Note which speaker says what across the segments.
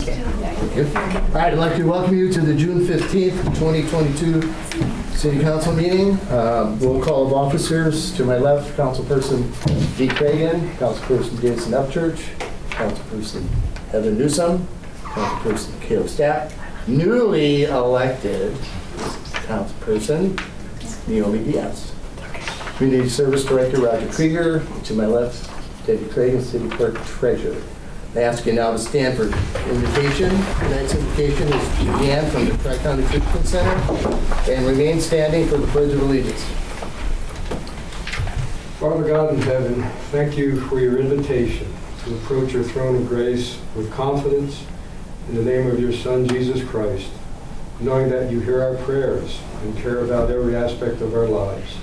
Speaker 1: All right, I'd like to welcome you to the June 15th, 2022 City Council meeting. Roll call of officers. To my left, Councilperson Dee Cragen, Councilperson Jason Upchurch, Councilperson Heather Newsom, Councilperson Caleb Stapp, newly elected Councilperson Naomi Diaz. Community Service Director Roger Krieger. To my left, Debbie Cragen, City Clerk Treasurer. I ask you now to stand for invocation. Tonight's invocation is began from the Tri-County Christian Center and remain standing for the Pledge of Allegiance.
Speaker 2: Father God in heaven, thank you for your invitation to approach your throne of grace with confidence in the name of your Son, Jesus Christ, knowing that you hear our prayers and care about every aspect of our lives.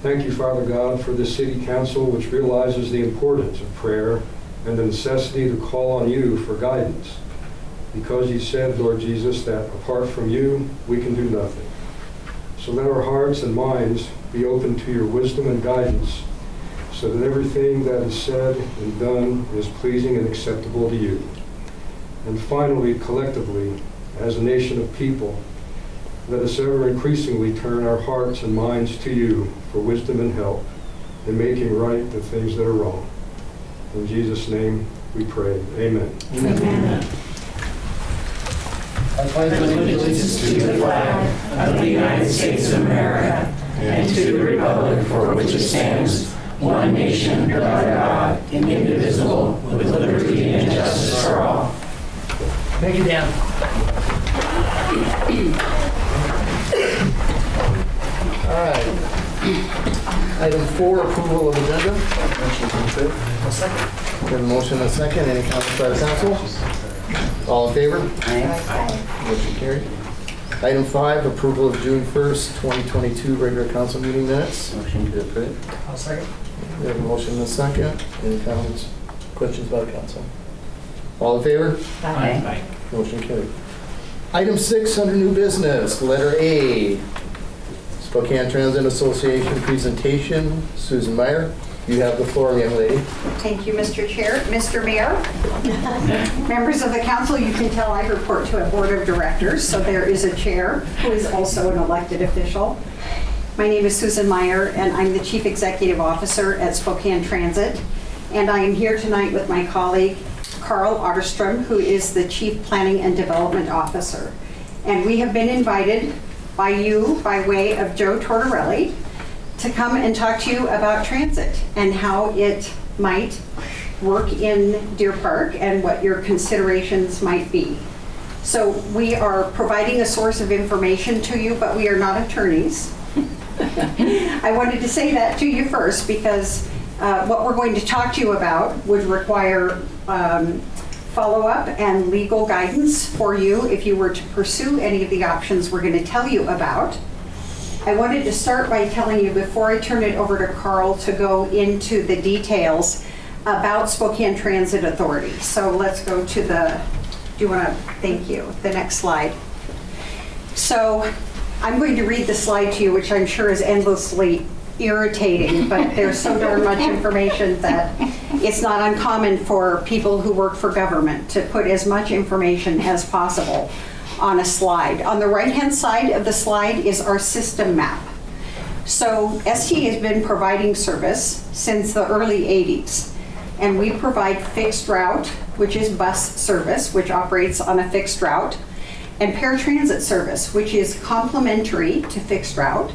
Speaker 2: Thank you, Father God, for the City Council, which realizes the importance of prayer and the necessity to call on you for guidance, because you said, Lord Jesus, that apart from you, we can do nothing. So let our hearts and minds be open to your wisdom and guidance, so that everything that is said and done is pleasing and acceptable to you. And finally, collectively, as a nation of people, let us ever increasingly turn our hearts and minds to you for wisdom and help in making right the things that are wrong. In Jesus' name we pray. Amen.
Speaker 1: Amen. I pledge allegiance
Speaker 3: to the flag of the United States of America and to the republic for which it stands, one nation under God, indivisible, with liberty and justice for all.
Speaker 1: Thank you, Dan. All right. Item 4, approval of agenda. Motion to approve. A second. We have a motion and a second. Any comments by the council? All in favor?
Speaker 3: Aye.
Speaker 1: Motion carried. Item 5, approval of June 1st, 2022 regular council meeting minutes.
Speaker 3: Motion to approve.
Speaker 4: I'll second.
Speaker 1: We have a motion and a second. Any comments, questions by the council? All in favor?
Speaker 3: Aye.
Speaker 1: Motion carried. Item 6 under new business, letter A, Spokane Transit Association presentation. Susan Meyer, you have the floor, young lady.
Speaker 5: Thank you, Mr. Chair. Mr. Mayor, members of the council, you can tell I report to a board of directors, so there is a chair who is also an elected official. My name is Susan Meyer, and I'm the Chief Executive Officer at Spokane Transit. And I am here tonight with my colleague, Carl Otterstrom, who is the Chief Planning and Development Officer. And we have been invited by you, by way of Joe Tortorelli, to come and talk to you about transit and how it might work in Deer Park and what your considerations might be. So we are providing a source of information to you, but we are not attorneys. I wanted to say that to you first because what we're going to talk to you about would require follow-up and legal guidance for you if you were to pursue any of the options we're going to tell you about. I wanted to start by telling you, before I turn it over to Carl to go into the details about Spokane Transit Authority. So let's go to thank you, the next slide. So I'm going to read the slide to you, which I'm sure is endlessly irritating, but there's so darn much information that it's not uncommon for people who work for government to put as much information as possible on a slide. On the right-hand side of the slide is our system map. So ST has been providing service since the early 80s, and we provide fixed route, which is bus service, which operates on a fixed route, and paratransit service, which is complementary to fixed route.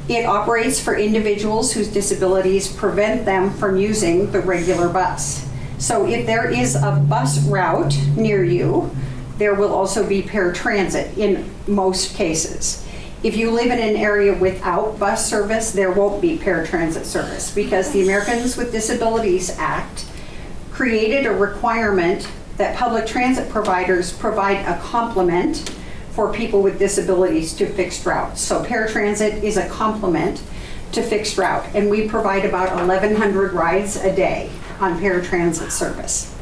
Speaker 5: It operates for individuals whose disabilities prevent them from using the regular bus. So if there is a bus route near you, there will also be paratransit in most cases. If you live in an area without bus service, there won't be paratransit service because the Americans with Disabilities Act created a requirement that public transit providers provide a complement for people with disabilities to fixed routes. So paratransit is a complement to fixed route, and we provide about 1,100 rides a day on paratransit service.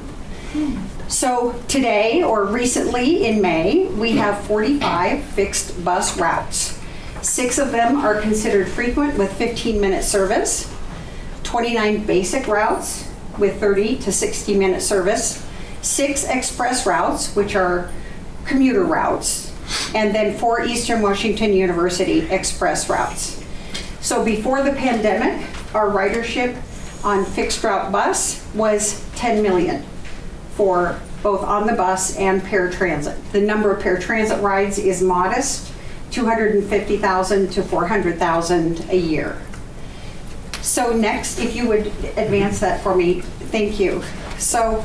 Speaker 5: So today, or recently in May, we have 45 fixed bus routes. 6 of them are considered frequent with 15-minute service, 29 basic routes with 30 to 60-minute service, 6 express routes, which are commuter routes, and then 4 Eastern Washington University express routes. So before the pandemic, our ridership on fixed route bus was 10 million for both on the bus and paratransit. The number of paratransit rides is modest, 250,000 to 400,000 a year. So next, if you would advance that for me, thank you. So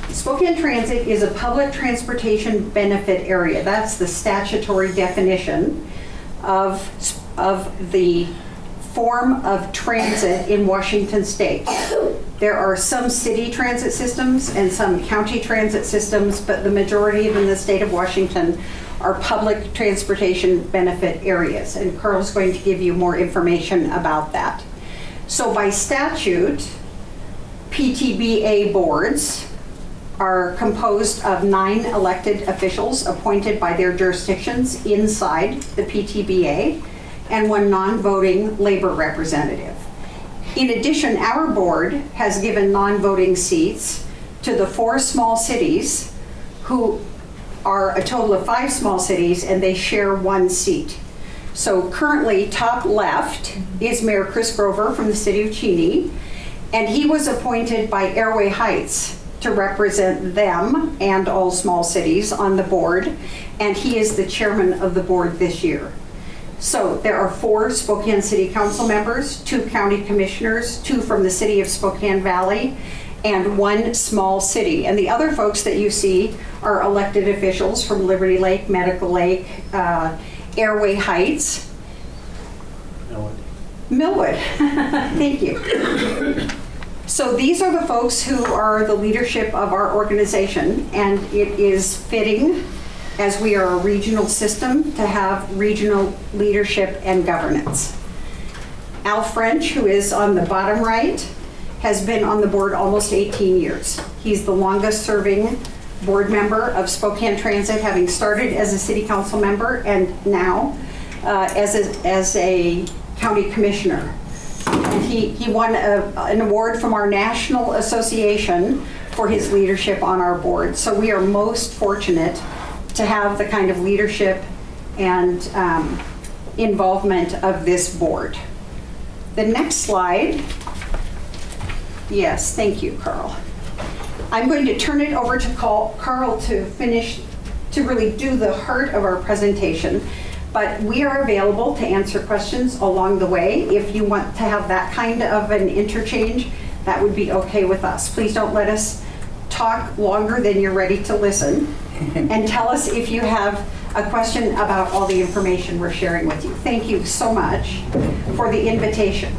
Speaker 5: Spokane Transit is a public transportation benefit area. That's the statutory definition of the form of transit in Washington state. There are some city transit systems and some county transit systems, but the majority of them in the state of Washington are public transportation benefit areas. And Carl's going to give you more information about that. So by statute, PTBA boards are composed of 9 elected officials appointed by their jurisdictions inside the PTBA and 1 non-voting labor representative. In addition, our board has given non-voting seats to the 4 small cities who are a total of 5 small cities, and they share 1 seat. So currently, top left is Mayor Chris Grover from the city of Cheney, and he was appointed by Airway Heights to represent them and all small cities on the board, and he is the chairman of the board this year. So there are 4 Spokane City Council members, 2 county commissioners, 2 from the city of Spokane Valley, and 1 small city. And the other folks that you see are elected officials from Liberty Lake, Medical Lake, Airway Heights. Millwood. Thank you. So these are the folks who are the leadership of our organization, and it is fitting, as we are a regional system, to have regional leadership and governance. Al French, who is on the bottom right, has been on the board almost 18 years. He's the longest serving board member of Spokane Transit, having started as a city council member and now as a county commissioner. And he won an award from our national association for his leadership on our board. So we are most fortunate to have the kind of leadership and involvement of this board. The next slide. Yes, thank you, Carl. I'm going to turn it over to Carl to finish, to really do the heart of our presentation. But we are available to answer questions along the way. If you want to have that kind of an interchange, that would be okay with us. Please don't let us talk longer than you're ready to listen. And tell us if you have a question about all the information we're sharing with you. Thank you so much for the invitation.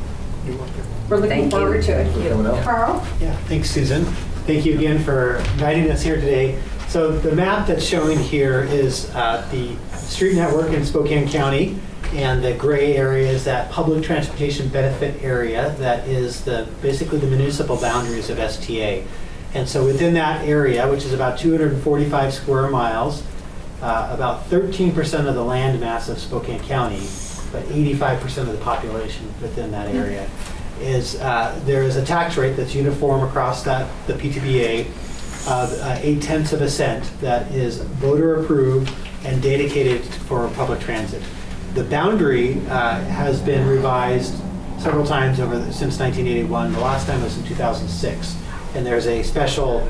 Speaker 5: We're looking forward to it. Carl?
Speaker 4: Yeah, thanks, Susan. Thank you again for inviting us here today. So the map that's showing here is the street network in Spokane County, and the gray area is that public transportation benefit area that is basically the municipal boundaries of STA. And so within that area, which is about 245 square miles, about 13% of the land mass of Spokane County, but 85% of the population within that area, is there is a tax rate that's uniform across the PTBA of 0.8 cents that is voter approved and dedicated for public transit. The boundary has been revised several times since 1981. The last time was in 2006. And there's a special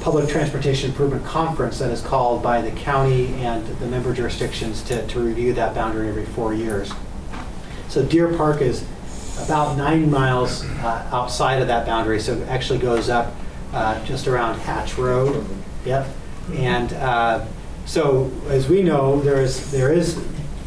Speaker 4: public transportation improvement conference that is called by the county and the member jurisdictions to review that boundary every 4 years. So Deer Park is about 9 miles outside of that boundary, so it actually goes up just around Hatch Road. Yep. And so as we know, there is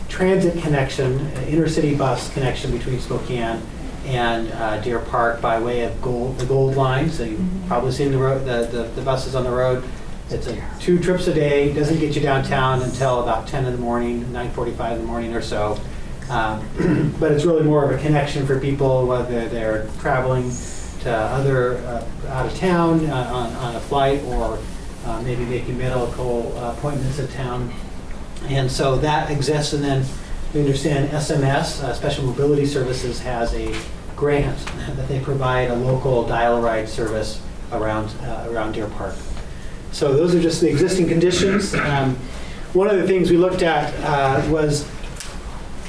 Speaker 4: transit connection, intercity bus connection between Spokane and Deer Park by way of the Gold Line. So you've probably seen the buses on the road. It's 2 trips a day. Doesn't get you downtown until about 10 in the morning, 9:45 in the morning or so. But it's really more of a connection for people, whether they're traveling to other out of town on a flight, or maybe making medical appointments in town. And so that exists. And then we understand SMS, Special Mobility Services, has a grant that they provide a local dial ride service around Deer Park. So those are just the existing conditions. One of the things we looked at was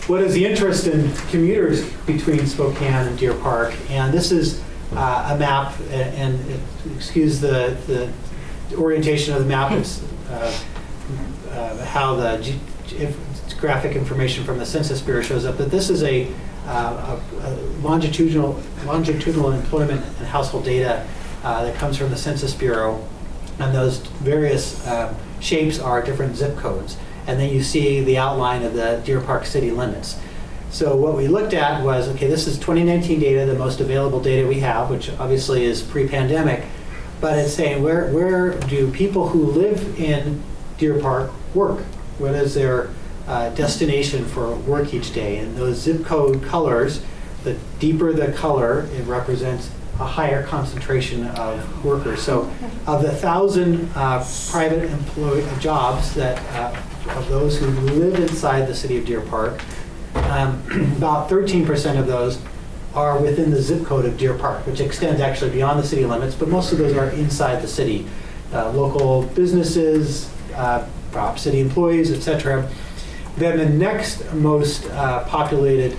Speaker 4: what is the interest in commuters between Spokane and Deer Park? And this is a map, and excuse the orientation of the map. It's how the graphic information from the Census Bureau shows up. But this is a longitudinal employment and household data that comes from the Census Bureau. And those various shapes are different zip codes. And then you see the outline of the Deer Park city limits. So what we looked at was, okay, this is 2019 data, the most available data we have, which obviously is pre-pandemic, but it's saying where do people who live in Deer Park work? What is their destination for work each day? And those zip code colors, the deeper the color, it represents a higher concentration of workers. So of the 1,000 private jobs that of those who live inside the city of Deer Park, about 13% of those are within the zip code of Deer Park, which extends actually beyond the city limits, but most of those are inside the city. Local businesses, perhaps city employees, etc. Then the next most populated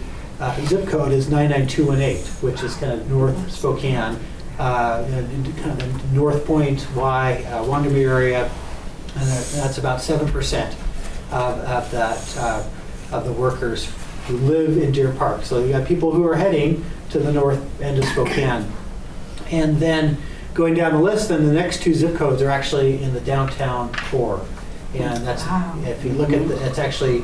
Speaker 4: zip code is 99218, which is kind of North Spokane, kind of North Point, Wandermere area, and that's about 7% of that of the workers who live in Deer Park. So you got people who are heading to the north end of Spokane, and then going down the list, then the next two zip codes are actually in the downtown core, and that's if you look at it's actually.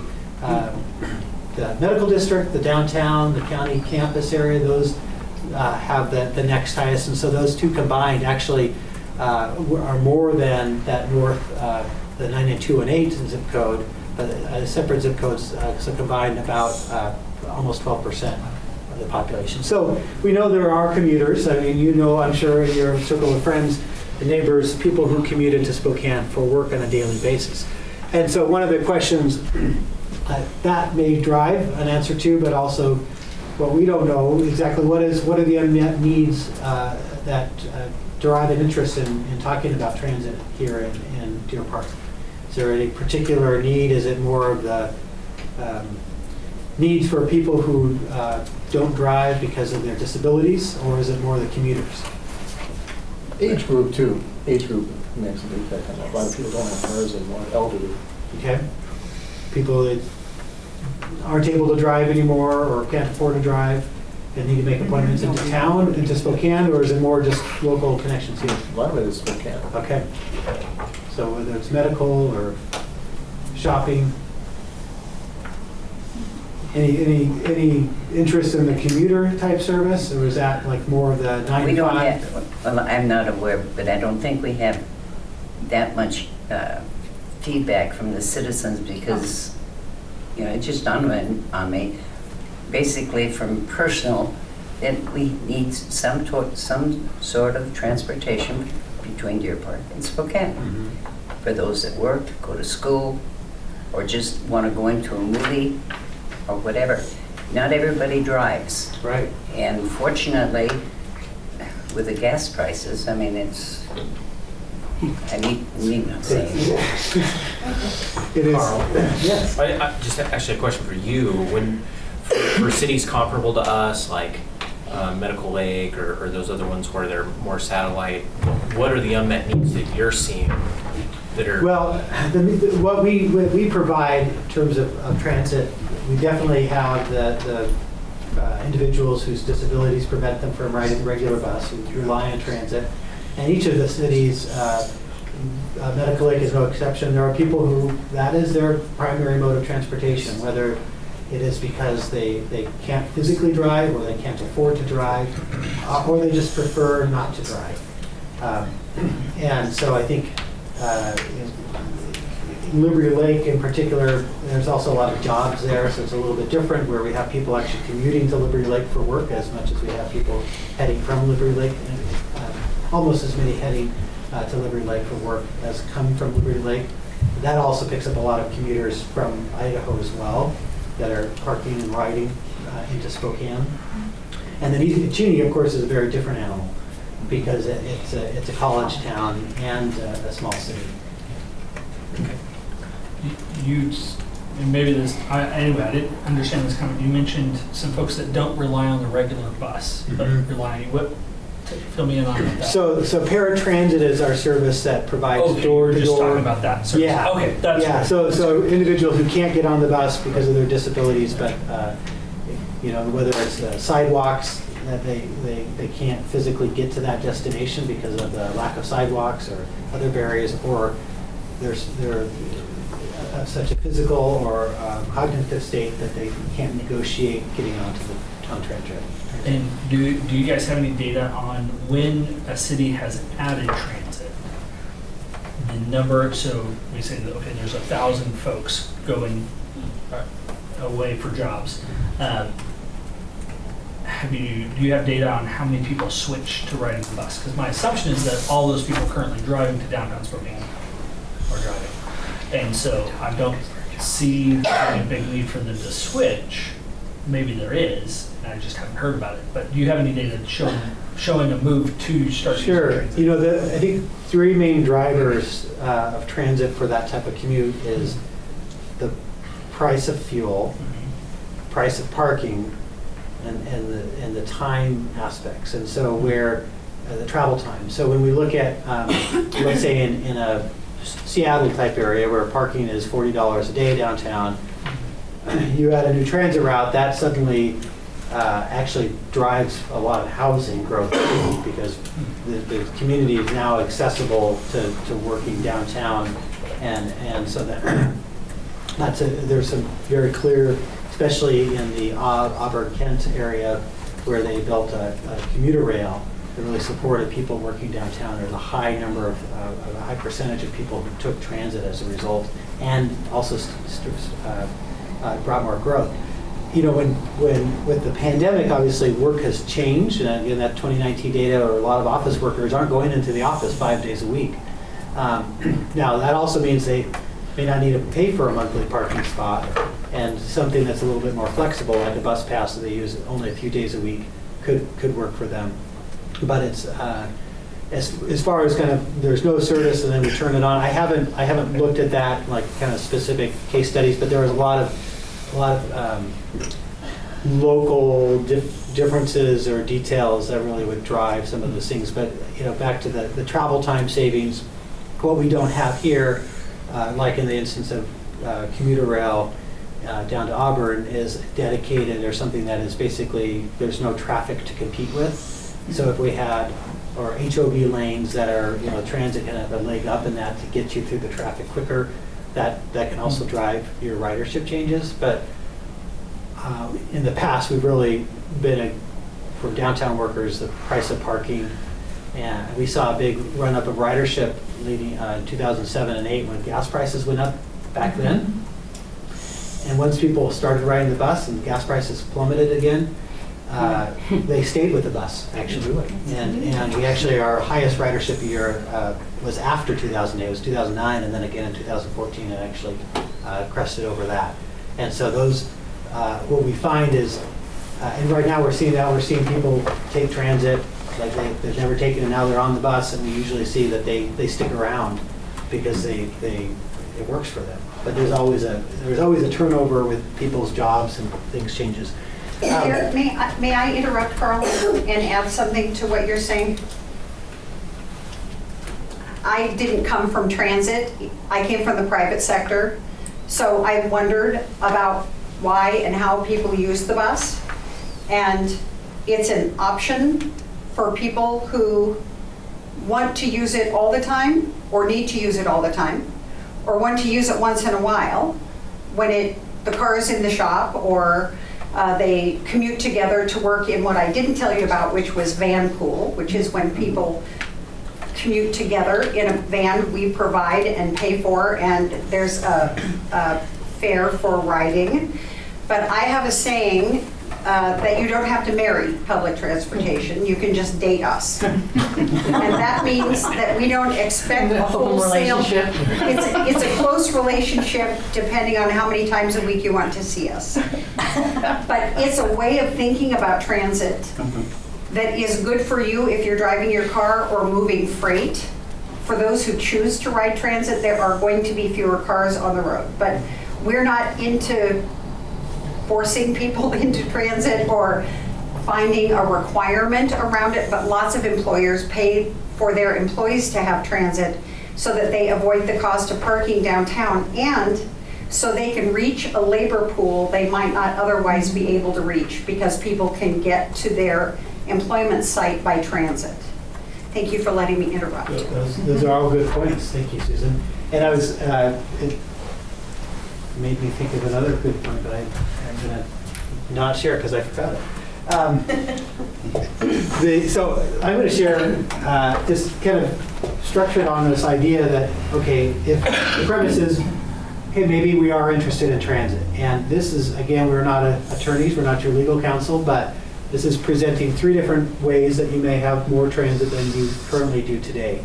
Speaker 4: The medical district, the downtown, the county campus area, those have the next highest. And so those two combined actually are more than that north, the 99218 zip code, separate zip codes, so combined about almost 12% of the population. So we know there are commuters. I mean, you know, I'm sure in your circle of friends and neighbors, people who commute into Spokane for work on a daily basis. And so one of the questions that may drive an answer to, but also what we don't know exactly what are the unmet needs that derive an interest in talking about transit here in Deer Park. Is there any particular need? Is it more of the needs for people who don't drive because of their disabilities, or is it more the commuters?
Speaker 1: Age group too. Age group makes a big effect on that. A lot of people don't have cars and more elderly.
Speaker 4: Okay. People that aren't able to drive anymore or can't afford to drive and need to make appointments into town, into Spokane, or is it more just local connections here?
Speaker 1: A lot of it is Spokane.
Speaker 4: Okay. So whether it's medical or shopping, any interest in the commuter type service, or is that like more of the 9 to 5?
Speaker 3: We don't have, well, I'm not aware, but I don't think we have that much feedback from the citizens because, you know, it just dawned on me, basically from personal, that we need some sort of transportation between Deer Park and Spokane. Mm-hmm. For those that work, go to school, or just want to go into a movie, or whatever. Not everybody drives.
Speaker 4: Right.
Speaker 3: And fortunately, with the gas prices, I mean, it's, I need not say.
Speaker 4: It is.
Speaker 6: Carl,
Speaker 4: Yes.
Speaker 6: I just actually a question for you. When for cities comparable to us, like Medical Lake or those other ones where they're more satellite, what are the unmet needs that you're seeing that are?
Speaker 4: Well, what we provide in terms of transit, we definitely have the individuals whose disabilities prevent them from riding the regular bus who rely on transit. And each of the cities, Medical Lake is no exception. There are people who that is their primary mode of transportation, whether it is because they can't physically drive, or they can't afford to drive, or they just prefer not to drive. And so I think in Liberty Lake in particular, there's also a lot of jobs there, so it's a little bit different where we have people actually commuting to Liberty Lake for work as much as we have people heading from Liberty Lake. Almost as many heading to Liberty Lake for work as come from Liberty Lake. That also picks up a lot of commuters from Idaho as well that are parking and riding into Spokane. And then Cheney, of course, is a very different animal. because it's a college town and a small city.
Speaker 7: And maybe this, anyway, I didn't understand this comment. You mentioned some folks that don't rely on the regular bus, but rely on fill me in on that.
Speaker 4: So paratransit is our service that provides
Speaker 7: Okay,
Speaker 4: door
Speaker 7: you're
Speaker 4: to
Speaker 7: just
Speaker 4: door.
Speaker 7: talking about that service.
Speaker 4: Yeah.
Speaker 7: Okay, that's
Speaker 4: Yeah, so individuals who can't get on the bus because of their disabilities, but, whether it's sidewalks, that they can't physically get to that destination because of the lack of sidewalks or other barriers, or they're such a physical or cognitive state that they can't negotiate getting onto the transit.
Speaker 7: And do you guys have any data on when a city has added transit? The number, so we say that, okay, there's 1,000 folks going away for jobs. Do you have data on how many people switch to riding the bus? Because my assumption is that all those people currently driving to downtown Spokane are driving. And so I don't see a big need for them to switch. Maybe there is, and I just haven't heard about it. But do you have any data showing a move to start using
Speaker 4: Sure.
Speaker 7: transit?
Speaker 4: I think three main drivers of transit for that type of commute is the price of fuel, price of parking, and the time aspects. And so where the travel time. So when we look at, let's say in a Seattle type area where parking is $40 a day downtown, you add a new transit route, that suddenly actually drives a lot of housing growth because the community is now accessible to working downtown, and so there's some very clear, especially in the Auburn-Kent area where they built a commuter rail that really supported people working downtown. There's a high number of a high percentage of people who took transit as a result, and also brought more growth. When with the pandemic, obviously work has changed, and in that 2019 data, a lot of office workers aren't going into the office 5 days a week. Now that also means they may not need to pay for a monthly parking spot, and something that's a little bit more flexible, like a bus pass that they use only a few days a week, could work for them. But it's as far as kind of there's no service and then we turn it on. I haven't looked at that like kind of specific case studies, but there was a lot of local differences or details that really would drive some of those things. But back to the travel time savings, what we don't have here, like in the instance of commuter rail down to Auburn, is dedicated or something that is basically there's no traffic to compete with. So if we had or HOV lanes that are transit can have a leg up in that to get you through the traffic quicker, that can also drive your ridership changes. But in the past, we've really been for downtown workers the price of parking, and we saw a big run up of ridership leading in 2007 and 8 when gas prices went up back then. And once people started riding the bus and gas prices plummeted again, they stayed with the bus, actually. And we actually, our highest ridership year was after 2008. It was 2009, and then again in 2014, it actually crested over that. And so those, what we find is, and right now we're seeing people take transit, like they've never taken it, now they're on the bus, and we usually see that they stick around because it works for them. But there's always a turnover with people's jobs and things changes.
Speaker 5: May I interrupt, Carl, and add something to what you're saying? I didn't come from transit. I came from the private sector. So I wondered about why and how people use the bus. And it's an option for people who want to use it all the time or need to use it all the time or want to use it once in a while when the car is in the shop or they commute together to work in what I didn't tell you about, which was van pool, which is when people commute together in a van we provide and pay for, and there's a fare for riding. But I have a saying that you don't have to marry public transportation, you can just date us. And that means that we don't expect a wholesale relationship. It's a close relationship depending on how many times a week you want to see us. But it's a way of thinking about transit that is good for you if you're driving your car or moving freight. For those who choose to ride transit, there are going to be fewer cars on the road. But we're not into forcing people into transit or finding a requirement around it, but lots of employers pay for their employees to have transit so that they avoid the cost of parking downtown and so they can reach a labor pool they might not otherwise be able to reach because people can get to their employment site by transit. Thank you for letting me interrupt.
Speaker 4: Those are all good points. Thank you, Susan. And it made me think of another good point, but I'm going to not share because I forgot it. So I'm going to share just kind of structured on this idea that, okay, if the premise is, okay, maybe we are interested in transit. And this is, again, we're not attorneys, we're not your legal counsel, but this is presenting 3 different ways that you may have more transit than you currently do today.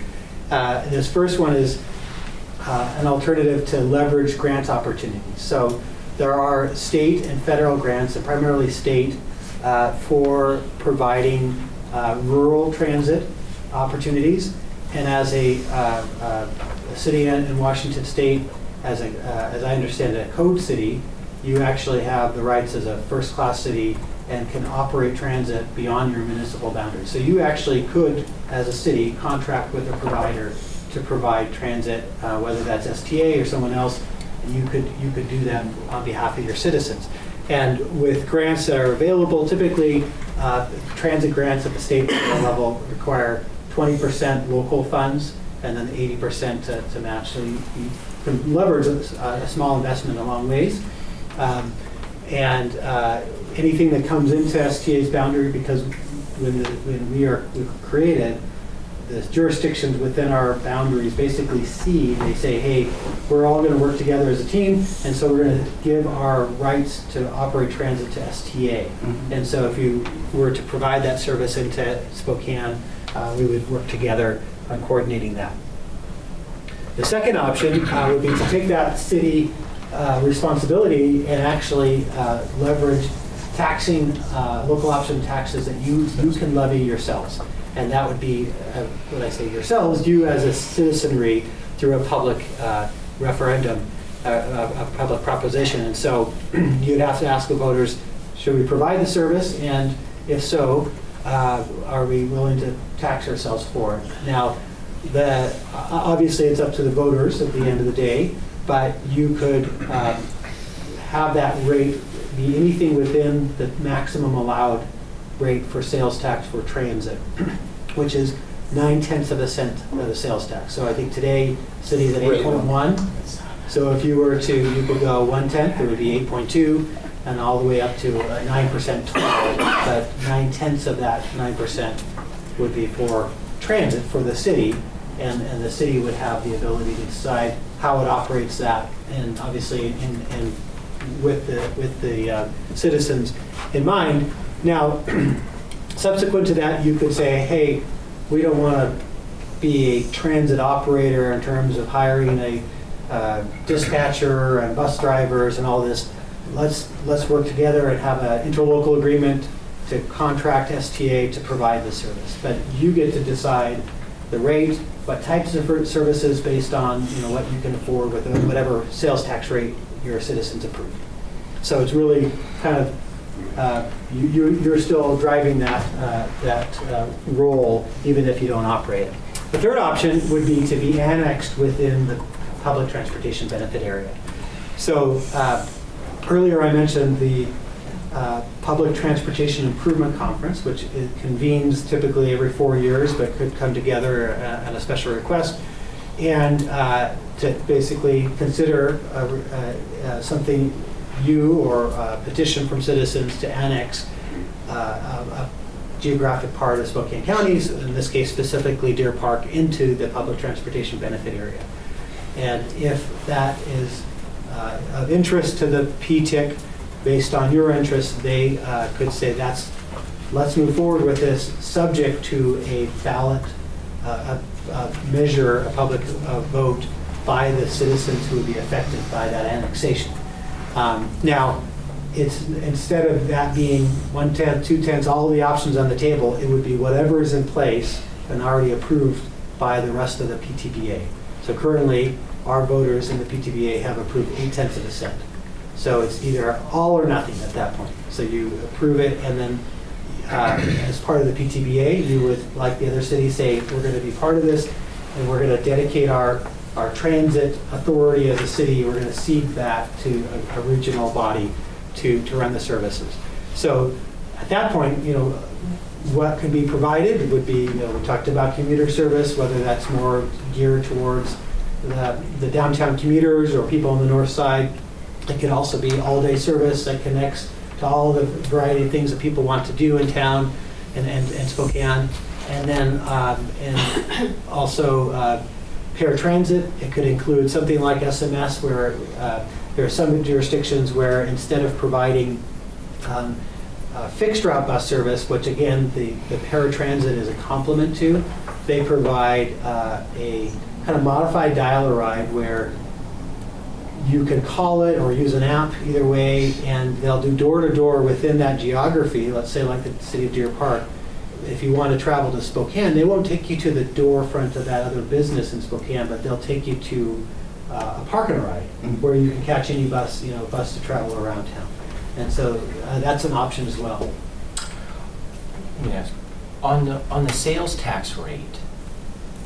Speaker 4: This first one is an alternative to leverage grant opportunities. So there are state and federal grants, and primarily state, for providing rural transit opportunities. And as a city in Washington State, as I understand it, a code city, you actually have the rights as a first-class city and can operate transit beyond your municipal boundaries. So you actually could, as a city, contract with a provider to provide transit, whether that's STA or someone else, and you could do that on behalf of your citizens. And with grants that are available, typically transit grants at the state level require 20% local funds and then 80% to match. So you can leverage a small investment a long ways. Anything that comes into STA's boundary, because when we were created, the jurisdictions within our boundaries basically they say, hey, we're all going to work together as a team, and so we're going to give our rights to operate transit to STA. Mm-hmm. And so if you were to provide that service into Spokane, we would work together on coordinating that. The second option would be to take that city responsibility and actually leverage taxing local option taxes that you can levy yourselves. And that would be, when I say yourselves, you as a citizenry through a public referendum, a public proposition. And so you'd have to ask the voters, should we provide the service? And if so, are we willing to tax ourselves for it? Now, obviously it's up to the voters at the end of the day, but you could have that rate be anything within the maximum allowed rate for sales tax for transit, which is 0.9 cents of the sales tax. So I think today city's at 8.1. So if you were to, you could go 1/10, it would be 8.2, and all the way up to 9% total. But 0.9 of that 9% would be for transit for the city, and the city would have the ability to decide how it operates that, and obviously with the citizens in mind. Now, subsequent to that, you could say, hey, we don't want to be a transit operator in terms of hiring a dispatcher and bus drivers and all this. Let's work together and have an interlocal agreement to contract STA to provide the service. But you get to decide the rate, what types of services based on what you can afford with whatever sales tax rate your citizens approve. So it's really kind of you're still driving that role even if you don't operate it. The third option would be to be annexed within the public transportation benefit area. So earlier I mentioned the Public Transportation Improvement Conference, which it convenes typically every 4 years, but could come together at a special request, and to basically consider something or a petition from citizens to annex a geographic part of Spokane County, in this case specifically Deer Park, into the public transportation benefit area. And if that is of interest to the PTIC, based on your interest, they could say let's move forward with this, subject to a ballot measure, a public vote by the citizens who would be affected by that annexation. Now, it's, instead of that being 1/10, 2/10, all the options on the table, it would be whatever is in place and already approved by the rest of the PTBA. So currently, our voters in the PTBA have approved 0.8%. So it's either all or nothing at that point. So you approve it, and then as part of the PTBA, you would, like the other cities, say, we're going to be part of this, and we're going to dedicate our transit authority as a city, we're going to cede that to a regional body to run the services. So at that point, what could be provided would be, we talked about commuter service, whether that's more geared towards the downtown commuters or people on the north side. It could also be all-day service that connects to all the variety of things that people want to do in town and Spokane. And then and also paratransit. It could include something like SMS, where there are some jurisdictions where instead of providing fixed route bus service, which again the paratransit is a complement to, they provide a kind of modified dial-a-ride where you can call it or use an app, either way, and they'll do door-to-door within that geography, let's say like the city of Deer Park. If you want to travel to Spokane, they won't take you to the door front of that other business in Spokane, but they'll take you to a park and ride where you can catch any bus, bus to travel around town. And so that's an option as well.
Speaker 6: Yes. On the sales tax rate,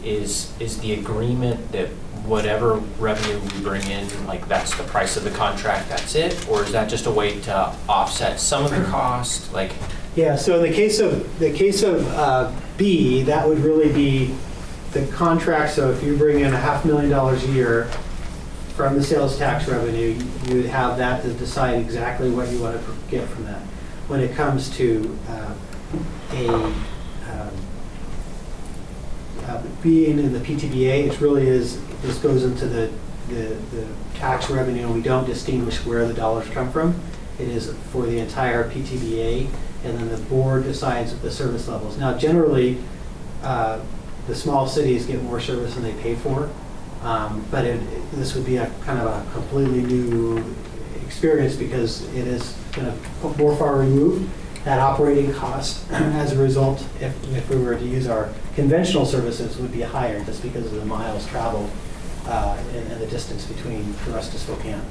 Speaker 6: is the agreement that whatever revenue we bring in, like that's the price of the contract, that's it? Or is that just a way to offset some of the cost? Like,
Speaker 4: yeah, so in the case of B, that would really be the contract. So if you bring in $500,000 a year from the sales tax revenue, you would have that to decide exactly what you want to get from that. When it comes to being in the PTBA, it really is, this goes into the tax revenue, and we don't distinguish where the dollars come from. It is for the entire PTBA, and then the board decides the service levels. Now, generally, the small cities get more service than they pay for, but this would be a kind of a completely new experience because it is kind of more far removed. That operating cost, as a result, if we were to use our conventional services, would be higher just because of the miles traveled and the distance between the rest of Spokane.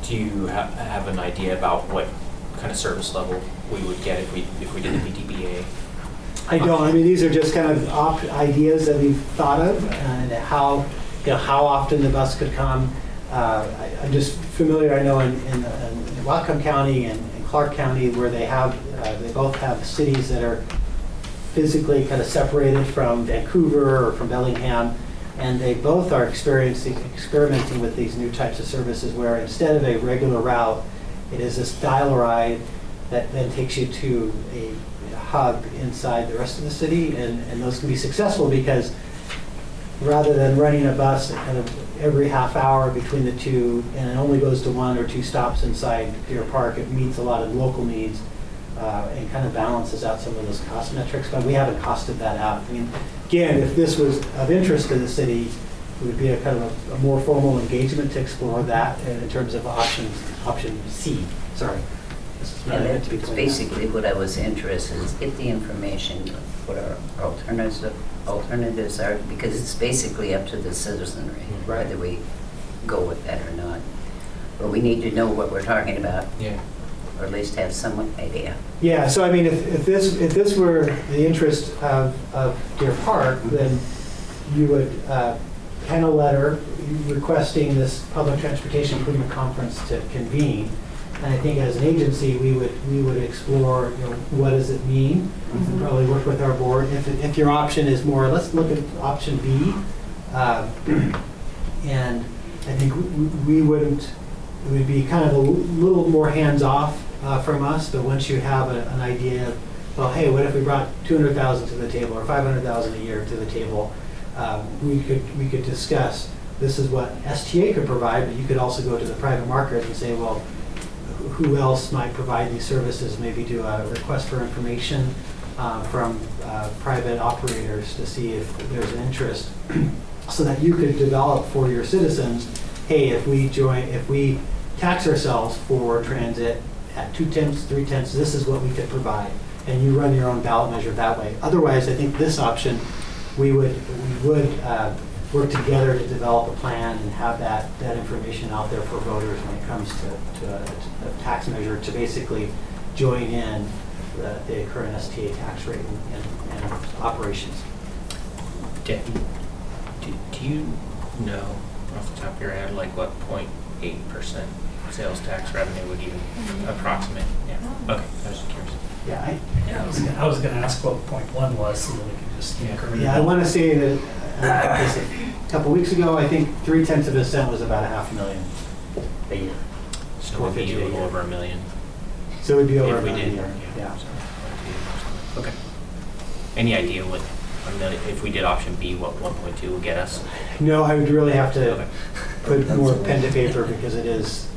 Speaker 6: do you have an idea about what kind of service level we would get if we did the PTBA?
Speaker 4: I don't. I mean, these are just kind of ideas that we've thought of, and how often the bus could come. I'm just familiar. I know in Whatcom County and Clark County, where they both have cities that are physically kind of separated from Vancouver or from Bellingham, and they both are experimenting with these new types of services where instead of a regular route, it is this dial-a-ride that then takes you to a hub inside the rest of the city, and those can be successful because rather than running a bus kind of every half hour between the two, and it only goes to one or two stops inside Deer Park, it meets a lot of local needs and kind of balances out some of those cost metrics, but we haven't costed that out. I mean, again, if this was of interest to the city, it would be a kind of a more formal engagement to explore that in terms of option C. Sorry.
Speaker 3: Yeah, that's basically what I was interested in, is get the information, what our alternatives are, because it's basically up to the citizenry,
Speaker 4: Right.
Speaker 3: whether we go with that or not. But we need to know what we're talking about,
Speaker 6: Yeah.
Speaker 3: or at least have some idea.
Speaker 4: Yeah, so I mean, if this were the interest of Deer Park, then you would pen a letter requesting this public transportation improvement conference to convene. And I think as an agency, we would explore, what does it mean? And probably work with our board. If your option is more, let's look at option B. And I think we wouldn't. It would be kind of a little more hands-off from us. But once you have an idea of, well, hey, what if we brought $200,000 to the table or $500,000 a year to the table? We could discuss. This is what STA could provide, but you could also go to the private market and say, well, who else might provide these services? Maybe do a request for information from private operators to see if there's an interest, so that you could develop for your citizens, hey, if we tax ourselves for transit at 2/10, 3/10, this is what we could provide, and you run your own ballot measure that way. Otherwise, I think this option, we would work together to develop a plan and have that information out there for voters when it comes to a tax measure to basically join in the current STA tax rate and operations.
Speaker 6: Do you know off the top of your head, like what 0.8% sales tax revenue would even approximate? Yeah. Okay, I was just curious.
Speaker 4: Yeah,
Speaker 7: I was going to ask what point one was so that we could just increment.
Speaker 4: I want to say that a couple weeks ago, I think 0.3% was about $500,000 a year.
Speaker 6: So it would be a little over $1 million.
Speaker 4: So it would be over
Speaker 6: If
Speaker 4: $1
Speaker 6: we
Speaker 4: million a
Speaker 6: did,
Speaker 4: year. Yeah.
Speaker 6: Okay. Any idea what $1 million, if we did option B, what 1.2 would get us?
Speaker 4: No, I would really have to
Speaker 6: Okay.
Speaker 4: put more pen to paper because it is,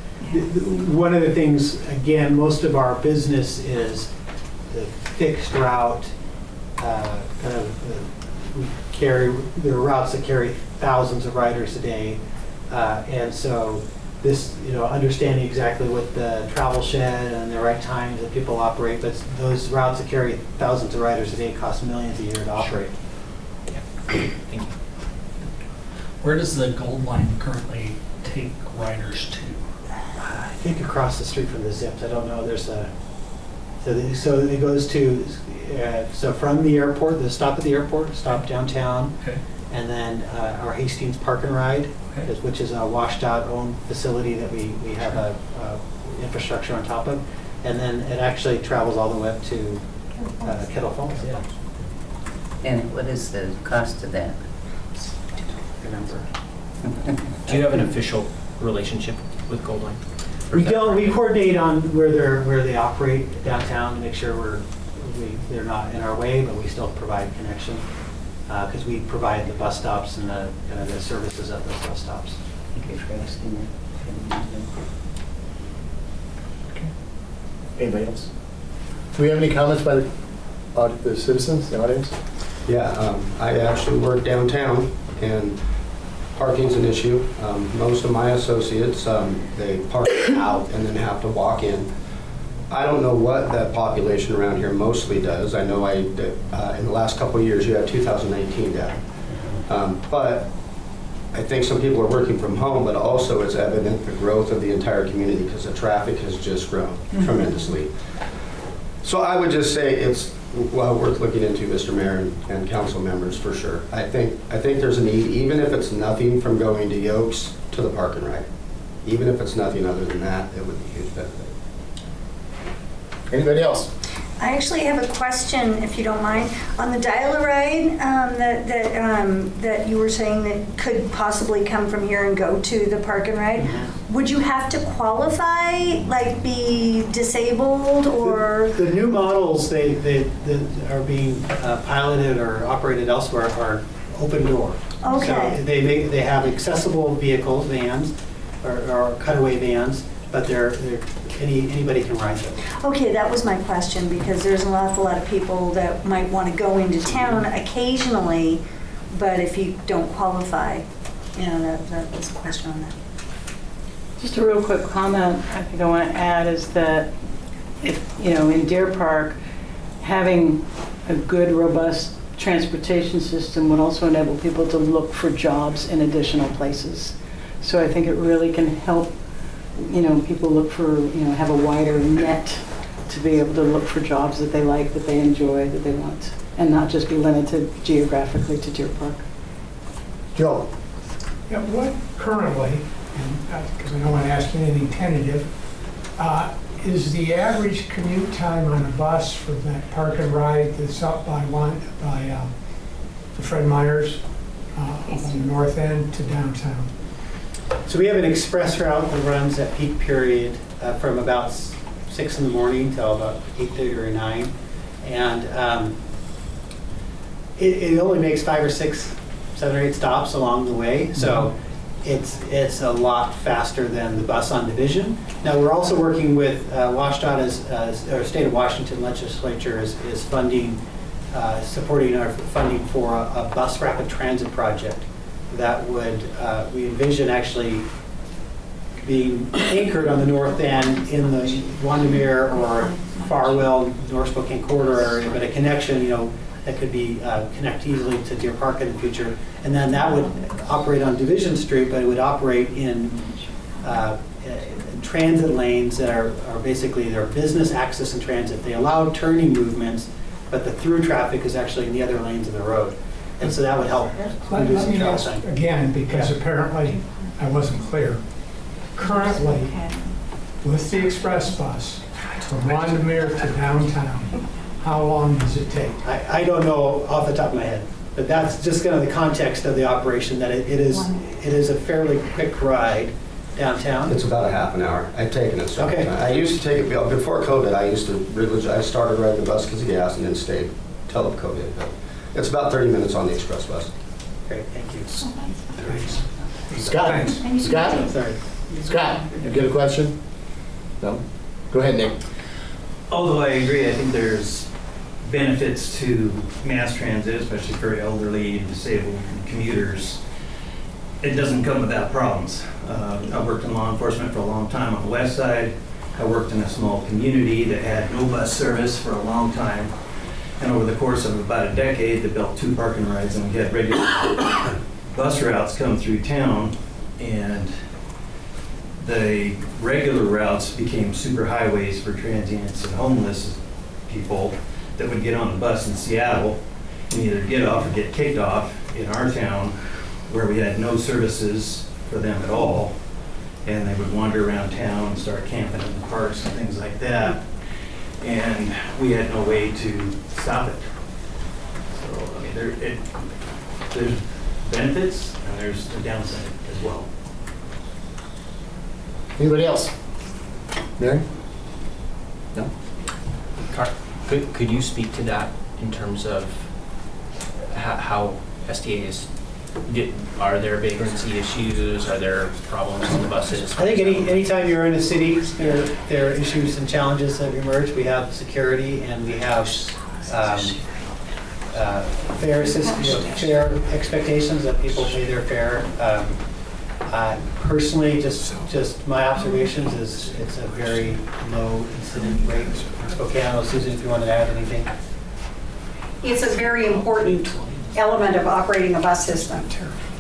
Speaker 4: one of the things, again, most of our business is the fixed route, we carry, there are routes that carry thousands of riders a day. And so this, understanding exactly what the travel shed and the right times that people operate, but those routes that carry thousands of riders a day cost millions a year to operate.
Speaker 6: Yeah. Thank you.
Speaker 7: Where does the Gold Line currently take riders to?
Speaker 4: I think across the street from the Zips. I don't know. There's a so it goes to so from the airport, the stop at the airport, stop downtown,
Speaker 7: Okay.
Speaker 4: and then our Hastings Park and Ride,
Speaker 7: Okay.
Speaker 4: which is a washed-out owned facility that we have a infrastructure on top of, and then it actually travels all the way up to Kettle Falls. Yeah.
Speaker 3: And what is the cost of that?
Speaker 4: Remember.
Speaker 6: Do you have an official relationship with Gold Line? Or
Speaker 4: We
Speaker 6: is that
Speaker 4: don't. We
Speaker 6: private?
Speaker 4: coordinate on where they operate downtown to make sure they're not in our way, but we still provide connection because we provide the bus stops and the kind of the services at those bus stops.
Speaker 3: Thank you for asking that.
Speaker 1: Anybody else? Do we have any comments by the citizens, the audience?
Speaker 8: Yeah, I actually work downtown, and parking's an issue. Most of my associates, they park out and then have to walk in. I don't know what that population around here mostly does. I know in the last couple of years, you had 2019 data. But I think some people are working from home, but also it's evident the growth of the entire community because the traffic has just grown tremendously. So I would just say it's well worth looking into, Mr. Mayor and council members, for sure. I think there's a need, even if it's nothing from going to Yokes to the Park and Ride. Even if it's nothing other than that, it would be a huge benefit.
Speaker 1: Anybody else?
Speaker 9: I actually have a question, if you don't mind, on the dial-a-ride that you were saying that could possibly come from here and go to the Park and Ride. Would you have to qualify, like be disabled or?
Speaker 4: The new models that are being piloted or operated elsewhere are open door.
Speaker 9: Okay.
Speaker 4: So they have accessible vehicles, vans, or cutaway vans, but anybody can ride them.
Speaker 9: Okay, that was my question, because there's an awful lot of people that might want to go into town occasionally, but if you don't qualify, that was a question on that.
Speaker 10: Just a real quick comment I think I want to add is that if, in Deer Park, having a good, robust transportation system would also enable people to look for jobs in additional places. So I think it really can help, people look for, have a wider net to be able to look for jobs that they like, that they enjoy, that they want, and not just be limited geographically to Deer Park.
Speaker 1: Joe?
Speaker 11: Yeah, what currently, because I don't want to ask you anything tentative, is the average commute time on a bus from that Park and Ride that's up by the Fred Meyers on the north end to downtown?
Speaker 4: So we have an express route that runs at peak period from about 6 in the morning till about 8:30 or 9. And it only makes 5 or 6, 7 or 8 stops along the way. So it's a lot faster than the bus on Division. Now we're also working with WashDOT our state of Washington legislature is funding, supporting our funding for a bus rapid transit project that would, we envision actually being anchored on the north end in the Wandamere or Farwell, North Spokane corridor area, but a connection, that could be connect easily to Deer Park in the future. And then that would operate on Division Street, but it would operate in transit lanes that are basically their business access and transit. They allow turning movements, but the through traffic is actually in the other lanes of the road. And so that would help reduce
Speaker 11: Let
Speaker 4: the
Speaker 11: me
Speaker 4: travel
Speaker 11: ask
Speaker 4: time.
Speaker 11: again, because apparently I wasn't clear. Currently, with the express bus from Wandamere to downtown, how long does it take?
Speaker 4: I don't know off the top of my head, but that's just kind of the context of the operation, that it is a fairly quick ride downtown.
Speaker 8: It's about a half an hour. I've taken it. So
Speaker 4: Okay.
Speaker 8: I used to take it before COVID. I started riding the bus because of gas and then stayed till COVID. But it's about 30 minutes on the express bus.
Speaker 4: Great, thank you.
Speaker 1: Scott?
Speaker 11: Thanks.
Speaker 1: Scott?
Speaker 4: Sorry.
Speaker 1: Scott, you get a question? No? Go ahead, Nick.
Speaker 12: Although I agree, I think there's benefits to mass transit, especially for elderly and disabled commuters. It doesn't come without problems. I worked in law enforcement for a long time on the west side. I worked in a small community that had no bus service for a long time. And over the course of about a decade, they built 2 parking rides, and we had regular bus routes come through town, and the regular routes became super highways for transients and homeless people that would get on the bus in Seattle and either get off or get kicked off in our town, where we had no services for them at all. And they would wander around town and start camping in the parks and things like that. And we had no way to stop it. So, I mean, there's benefits and there's a downside as well.
Speaker 1: Anybody else? Mary? No?
Speaker 6: Could you speak to that in terms of how STA is, are there vagrancy issues? Are there problems on the buses?
Speaker 4: I think anytime you're in a city, there are issues and challenges that emerge. We have security and we have fair expectations that people pay their fare. Personally, just my observations is it's a very low incident rate in Spokane. Susan, if you want to add anything.
Speaker 5: It's a very important element of operating a bus system.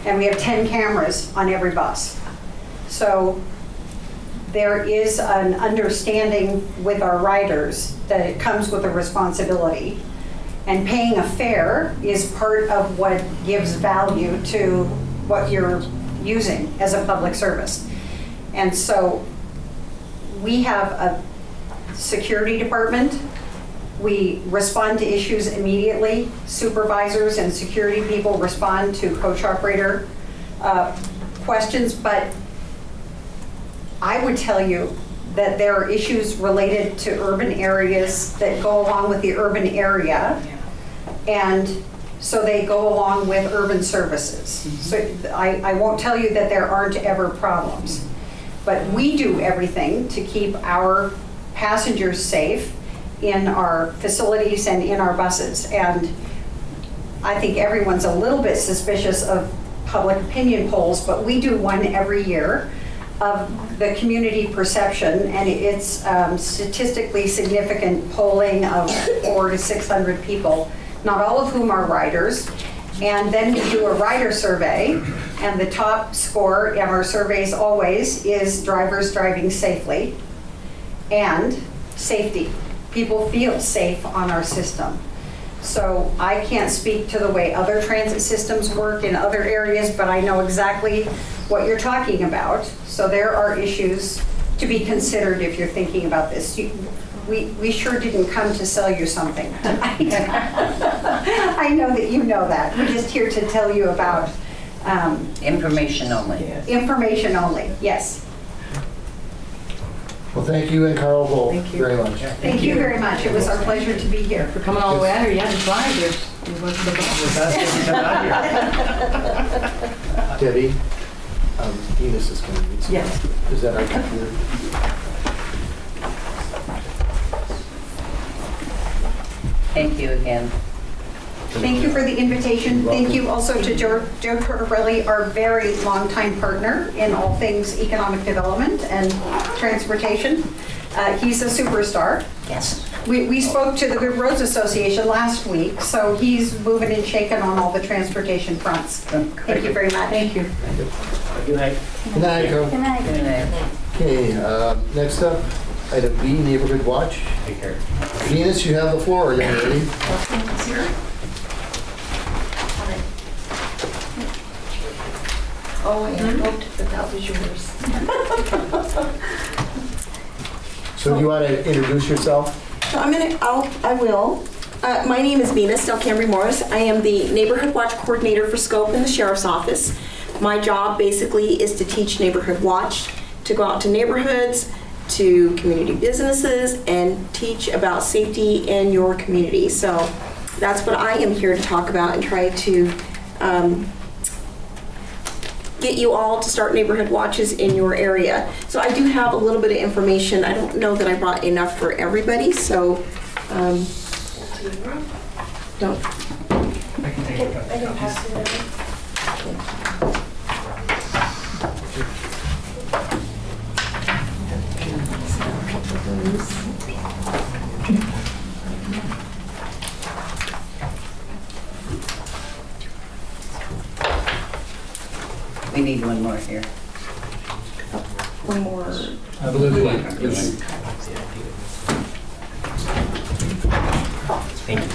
Speaker 5: And we have 10 cameras on every bus. So there is an understanding with our riders that it comes with a responsibility. And paying a fare is part of what gives value to what you're using as a public service. And so we have a security department. We respond to issues immediately. Supervisors and security people respond to coach operator questions, but I would tell you that there are issues related to urban areas that go along with the urban area, and so they go along with urban services. So I won't tell you that there aren't ever problems, but we do everything to keep our passengers safe in our facilities and in our buses. And I think everyone's a little bit suspicious of public opinion polls, but we do one every year of the community perception, and it's statistically significant polling of 400 to 600 people, not all of whom are riders. And then we do a rider survey, and the top score of our surveys always is drivers driving safely and safety. People feel safe on our system. So I can't speak to the way other transit systems work in other areas, but I know exactly what you're talking about. So there are issues to be considered if you're thinking about this. We sure didn't come to sell you something tonight. I know that you know that. We're just here to tell you about
Speaker 3: Information only.
Speaker 5: information only, yes.
Speaker 1: Well, thank you and Carl Bull very much.
Speaker 5: Thank you very much. It was our pleasure to be here.
Speaker 10: For coming all the way out here, you had to fly here. You went to the bus.
Speaker 1: Debbie, Enos is going to read some.
Speaker 10: Yes.
Speaker 1: Is that our computer?
Speaker 3: Thank you again.
Speaker 5: Thank you for the invitation. Thank you also to Joe Tortorelli, our very longtime partner in all things economic development and transportation. He's a superstar.
Speaker 3: Yes.
Speaker 5: We spoke to the Good Roads Association last week, so he's moving and shaking on all the transportation fronts. Thank you very much.
Speaker 10: Thank you.
Speaker 7: Good night.
Speaker 1: Good night, Carol.
Speaker 9: Good night.
Speaker 1: Okay, next up, item B, Neighborhood Watch.
Speaker 6: Take care.
Speaker 1: Venus, you have the floor, young lady.
Speaker 13: Oh, I hoped that was yours.
Speaker 1: So do you want to introduce yourself?
Speaker 13: So I will. My name is Venus Del Camry Morris. I am the Neighborhood Watch Coordinator for Scope in the Sheriff's Office. My job basically is to teach Neighborhood Watch, to go out to neighborhoods, to community businesses, and teach about safety in your community. So that's what I am here to talk about and try to get you all to start neighborhood watches in your area. So I do have a little bit of information. I don't know that I brought enough for everybody, so don't.
Speaker 7: I can take it.
Speaker 13: I can pass it over.
Speaker 3: We need one more here.
Speaker 13: One more.
Speaker 6: Thank you.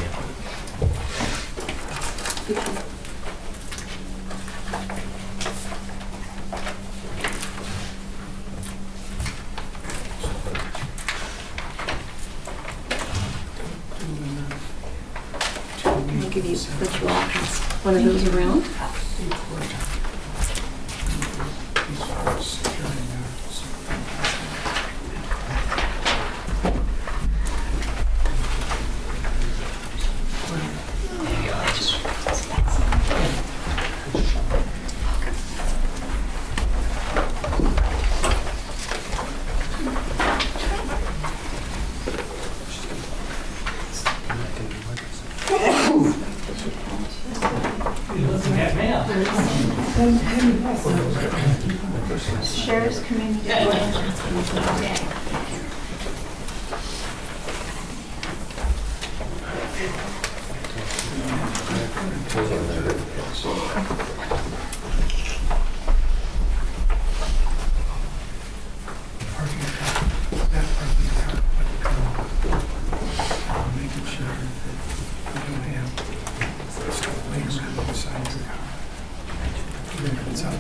Speaker 13: Can I give you, let you all pass one of those around?
Speaker 9: Sheriff's Community.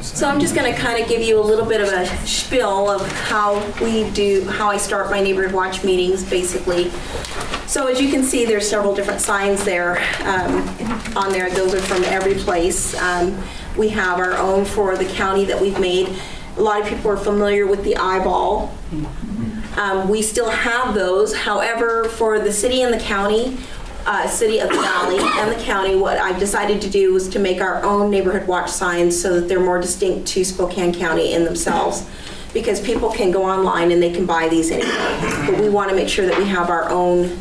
Speaker 13: So I'm just going to kind of give you a little bit of a spiel of how I start my neighborhood watch meetings, basically. So as you can see, there's several different signs there on there. Those are from every place. We have our own for the county that we've made. A lot of people are familiar with the eyeball. We still have those. However, for the city and the county, city of the valley and the county, what I've decided to do was to make our own neighborhood watch signs so that they're more distinct to Spokane County in themselves, because people can go online and they can buy these anywhere. But we want to make sure that we have our own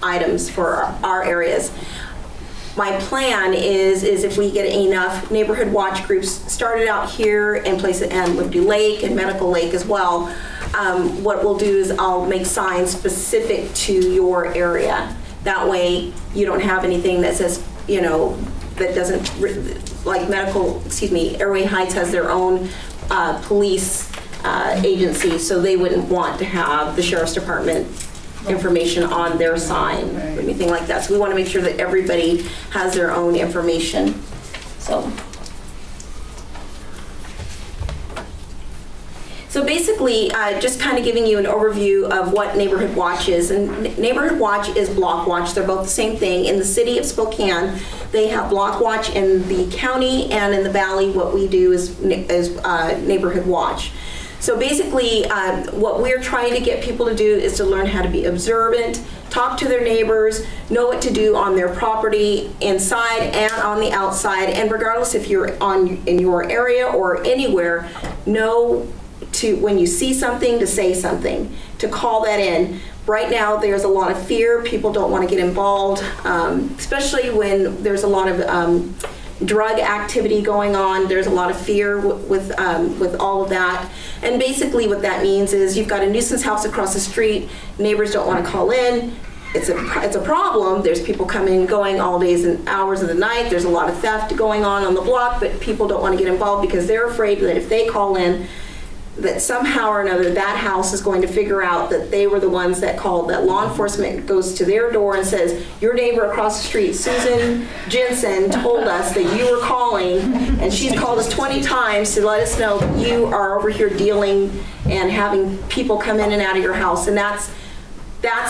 Speaker 13: items for our areas. My plan is if we get enough neighborhood watch groups started out here in places, and Liberty Lake and Medical Lake as well, what we'll do is I'll make signs specific to your area. That way you don't have anything that says, that doesn't, like Airway Heights has their own police agency, so they wouldn't want to have the Sheriff's Department information on their sign or anything like that. So we want to make sure that everybody has their own information. So basically, just kind of giving you an overview of what Neighborhood Watch is. And Neighborhood Watch is Block Watch. They're both the same thing. In the city of Spokane, they have Block Watch. In the county and in the valley, what we do is Neighborhood Watch. So basically, what we're trying to get people to do is to learn how to be observant, talk to their neighbors, know what to do on their property, inside and on the outside, and regardless if you're in your area or anywhere, know to, when you see something, to say something, to call that in. Right now, there's a lot of fear. People don't want to get involved, especially when there's a lot of drug activity going on. There's a lot of fear with all of that. And basically what that means is you've got a nuisance house across the street. Neighbors don't want to call in. It's a problem. There's people coming and going all days and hours of the night. There's a lot of theft going on the block, but people don't want to get involved because they're afraid that if they call in, that somehow or another that house is going to figure out that they were the ones that called, that law enforcement goes to their door and says, your neighbor across the street, Susan Jensen, told us that you were calling, and she's called us 20 times to let us know that you are over here dealing and having people come in and out of your house. And that's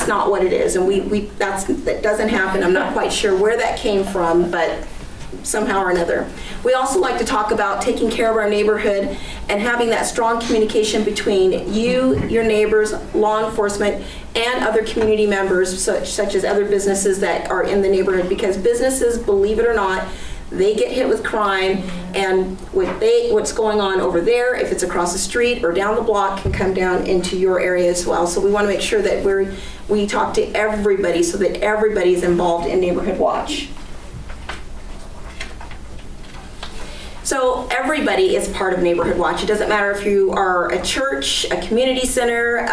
Speaker 13: not what it is. And that doesn't happen. I'm not quite sure where that came from, but somehow or another. We also like to talk about taking care of our neighborhood and having that strong communication between you, your neighbors, law enforcement, and other community members, such as other businesses that are in the neighborhood, because businesses, believe it or not, they get hit with crime, and what's going on over there, if it's across the street or down the block, can come down into your area as well. So we want to make sure that we talk to everybody so that everybody's involved in Neighborhood Watch. So everybody is part of Neighborhood Watch. It doesn't matter if you are a church, a community center,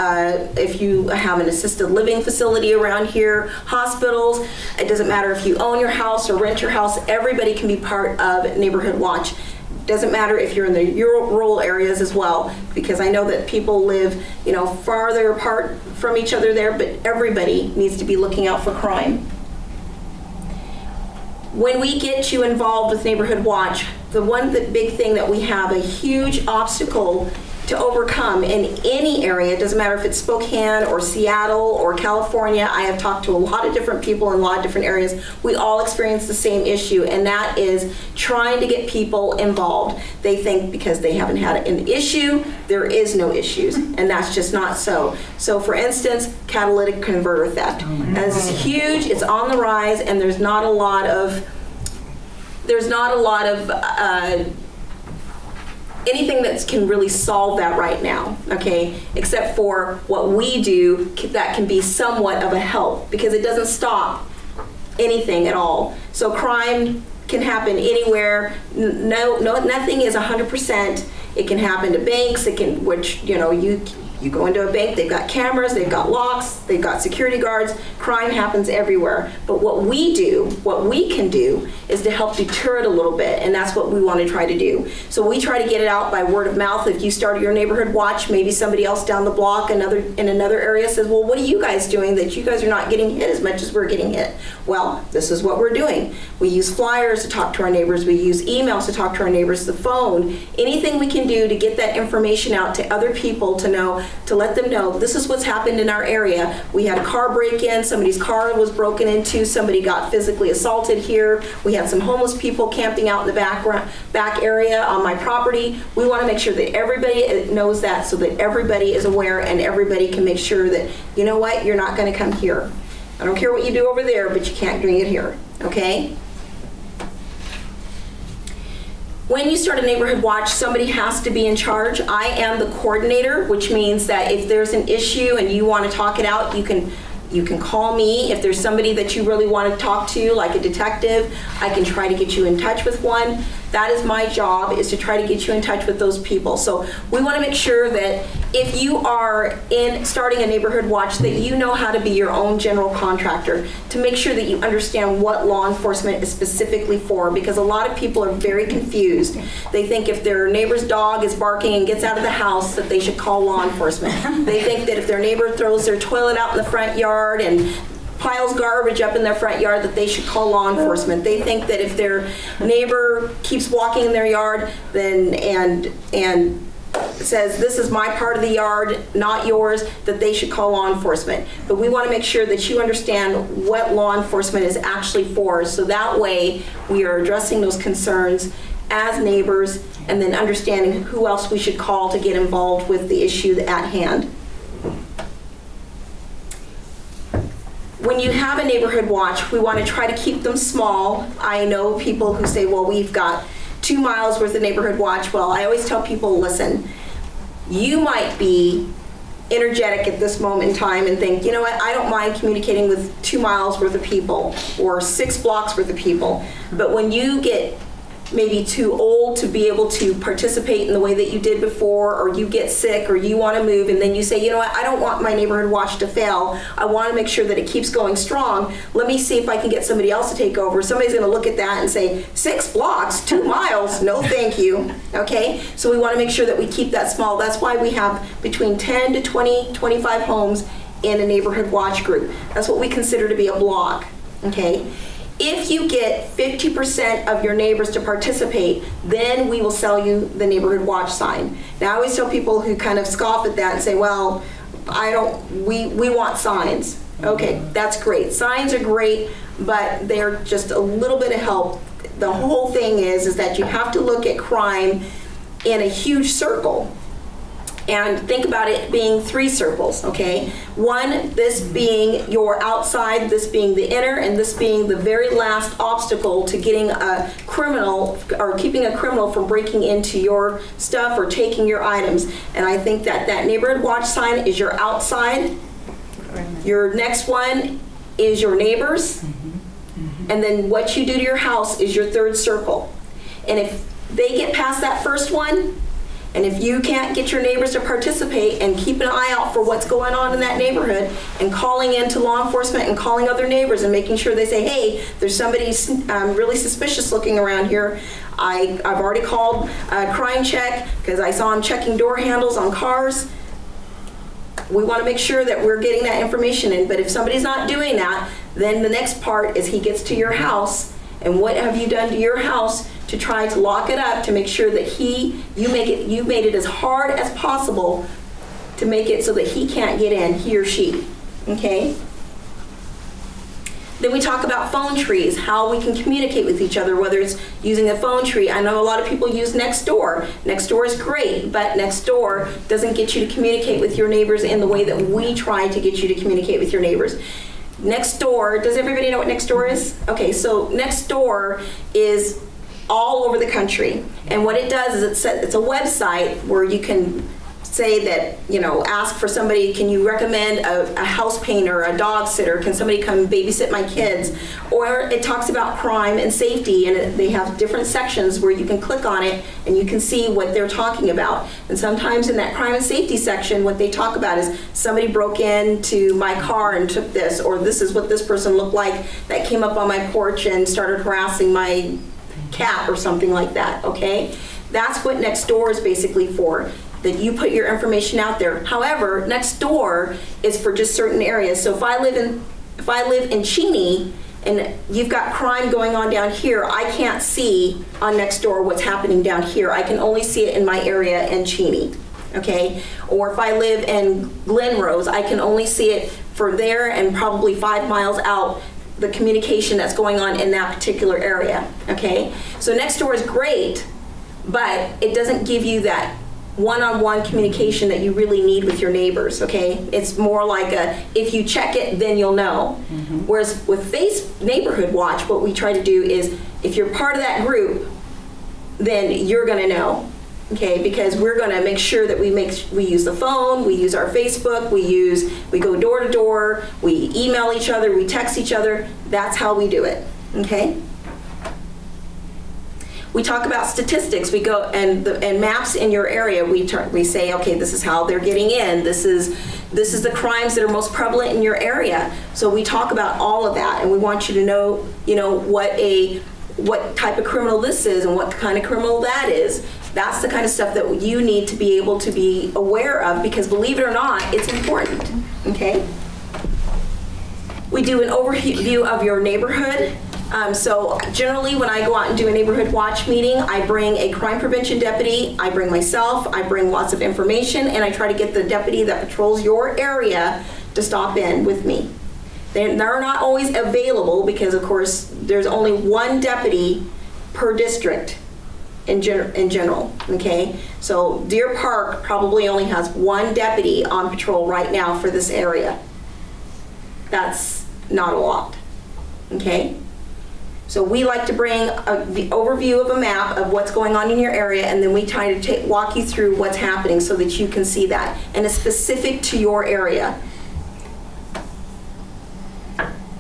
Speaker 13: if you have an assisted living facility around here, hospitals. It doesn't matter if you own your house or rent your house. Everybody can be part of Neighborhood Watch. Doesn't matter if you're in the rural areas as well, because I know that people live, farther apart from each other there, but everybody needs to be looking out for crime. When we get you involved with Neighborhood Watch, the big thing that we have a huge obstacle to overcome in any area, it doesn't matter if it's Spokane or Seattle or California. I have talked to a lot of different people in a lot of different areas. We all experience the same issue, and that is trying to get people involved. They think because they haven't had an issue, there is no issues, and that's just not so. So for instance, catalytic converter theft. That is huge, it's on the rise, and there's not a lot of anything that can really solve that right now, okay? Except for what we do that can be somewhat of a help, because it doesn't stop anything at all. So crime can happen anywhere. Nothing is 100%. It can happen to banks. You go into a bank, they've got cameras, they've got locks, they've got security guards. Crime happens everywhere. But what we can do is to help deter it a little bit, and that's what we want to try to do. So we try to get it out by word of mouth. If you start your Neighborhood Watch, maybe somebody else down the block, in another area says, well, what are you guys doing that you guys are not getting hit as much as we're getting hit? Well, this is what we're doing. We use flyers to talk to our neighbors. We use emails to talk to our neighbors, the phone, anything we can do to get that information out to other people to let them know this is what's happened in our area. We had a car break-in, somebody's car was broken into, somebody got physically assaulted here. We had some homeless people camping out in the back area on my property. We want to make sure that everybody knows that, so that everybody is aware and everybody can make sure that, you know what, you're not going to come here. I don't care what you do over there, but you can't bring it here, okay? When you start a Neighborhood Watch, somebody has to be in charge. I am the coordinator, which means that if there's an issue and you want to talk it out, you can call me. If there's somebody that you really want to talk to, like a detective, I can try to get you in touch with one. That is my job, is to try to get you in touch with those people. So we want to make sure that if you are starting a Neighborhood Watch, that you know how to be your own general contractor, to make sure that you understand what law enforcement is specifically for, because a lot of people are very confused. They think if their neighbor's dog is barking and gets out of the house that they should call law enforcement. They think that if their neighbor throws their toilet out in the front yard and piles garbage up in their front yard that they should call law enforcement. They think that if their neighbor keeps walking in their yard and says this is my part of the yard, not yours, that they should call law enforcement. But we want to make sure that you understand what law enforcement is actually for, so that way we are addressing those concerns as neighbors and then understanding who else we should call to get involved with the issue at hand. When you have a Neighborhood Watch, we want to try to keep them small. I know people who say, well, we've got 2 miles worth of Neighborhood Watch. Well, I always tell people, listen, You might be energetic at this moment in time and think, you know what, I don't mind communicating with 2 miles worth of people or 6 blocks worth of people. But when you get maybe too old to be able to participate in the way that you did before, or you get sick, or you want to move, and then you say, you know what, I don't want my neighborhood watch to fail. I want to make sure that it keeps going strong. Let me see if I can get somebody else to take over. Somebody's going to look at that and say, 6 blocks, 2 miles, no thank you. Okay? So we want to make sure that we keep that small. That's why we have between 10 to 20, 25 homes in a neighborhood watch group. That's what we consider to be a block. Okay? If you get 50% of your neighbors to participate, then we will sell you the neighborhood watch sign. Now I always tell people who kind of scoff at that and say, well, we want signs. Okay, that's great. Signs are great, but they're just a little bit of help. The whole thing is that you have to look at crime in a huge circle. And think about it being 3 circles, okay? One, this being your outside, this being the inner, and this being the very last obstacle to getting a criminal or keeping a criminal from breaking into your stuff or taking your items. And I think that neighborhood watch sign is your outside. Your next one is your neighbors. And then what you do to your house is your 3rd circle. And if they get past that first one, and if you can't get your neighbors to participate and keep an eye out for what's going on in that neighborhood and calling into law enforcement and calling other neighbors and making sure they say, hey, there's somebody really suspicious looking around here. I've already called crime check because I saw him checking door handles on cars. We want to make sure that we're getting that information in. But if somebody's not doing that, then the next part is he gets to your house, and what have you done to your house to try to lock it up to make sure that you made it as hard as possible to make it so that he can't get in, he or she, okay? Then we talk about phone trees, how we can communicate with each other, whether it's using a phone tree. I know a lot of people use Nextdoor. Nextdoor is great, but Nextdoor doesn't get you to communicate with your neighbors in the way that we try to get you to communicate with your neighbors. Nextdoor, does everybody know what Nextdoor is? Okay, so Nextdoor is all over the country. And what it does is it's a website where you can say that, ask for somebody, can you recommend a house painter, a dog sitter, can somebody come babysit my kids? Or it talks about crime and safety, and they have different sections where you can click on it and you can see what they're talking about. And sometimes in that crime and safety section, what they talk about is somebody broke into my car and took this, or this is what this person looked like that came up on my porch and started harassing my cat or something like that, okay? That's what Nextdoor is basically for, that you put your information out there. However, Nextdoor is for just certain areas. So if I live in Cheney and you've got crime going on down here, I can't see on Nextdoor what's happening down here. I can only see it in my area in Cheney, okay? Or if I live in Glen Rose, I can only see it for there and probably 5 miles out, the communication that's going on in that particular area, okay? So Nextdoor is great, but it doesn't give you that one-on-one communication that you really need with your neighbors, okay? It's more like if you check it, then you'll know. Whereas with Neighborhood Watch, what we try to do is, if you're part of that group, then you're gonna know, okay? Because we're gonna make sure that we use the phone, we use our Facebook, we go door to door, we email each other, we text each other. That's how we do it, okay? We talk about statistics. We go and maps in your area. We say, okay, this is how they're getting in. This is the crimes that are most prevalent in your area. So we talk about all of that, and we want you to know, what type of criminal this is and what kind of criminal that is. That's the kind of stuff that you need to be able to be aware of, because believe it or not, it's important. Okay. We do an overview of your neighborhood. So generally when I go out and do a neighborhood watch meeting, I bring a crime prevention deputy, I bring myself, I bring lots of information, and I try to get the deputy that patrols your area to stop in with me. They're not always available because, of course, there's only one deputy per district in general, okay? So Deer Park probably only has one deputy on patrol right now for this area. That's not a lot, okay? So we like to bring the overview of a map of what's going on in your area, and then we try to walk you through what's happening so that you can see that, and it's specific to your area.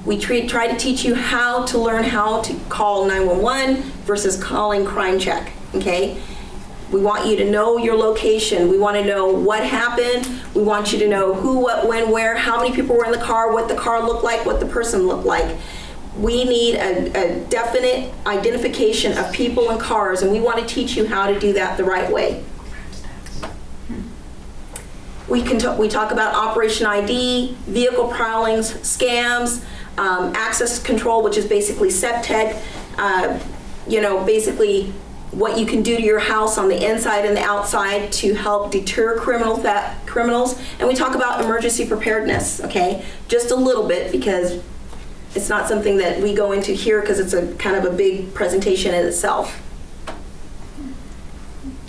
Speaker 13: We try to teach you how to learn how to call 911 versus calling crime check, okay? We want you to know your location. We want to know what happened. We want you to know who, what, when, where, how many people were in the car, what the car looked like, what the person looked like. We need a definite identification of people and cars, and we want to teach you how to do that the right way. We talk about Operation ID, vehicle prowlings, scams, access control, which is basically septech, basically what you can do to your house on the inside and the outside to help deter criminals. And we talk about emergency preparedness, okay? Just a little bit, because it's not something that we go into here because it's a kind of a big presentation in itself.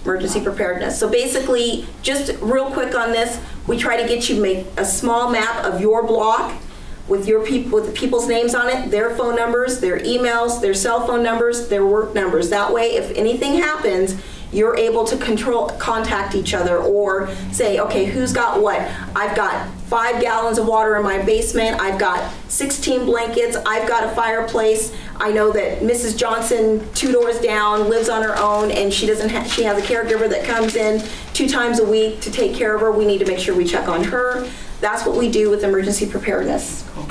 Speaker 13: Emergency preparedness. So basically, just real quick on this, we try to get you to make a small map of your block with your people, with the people's names on it, their phone numbers, their emails, their cell phone numbers, their work numbers. That way, if anything happens, you're able to contact each other, or say, okay, who's got what? I've got 5 gallons of water in my basement. I've got 16 blankets. I've got a fireplace. I know that Mrs. Johnson, 2 doors down, lives on her own, and she has a caregiver that comes in 2 times a week to take care of her. We need to make sure we check on her. That's what we do with emergency preparedness. Cool.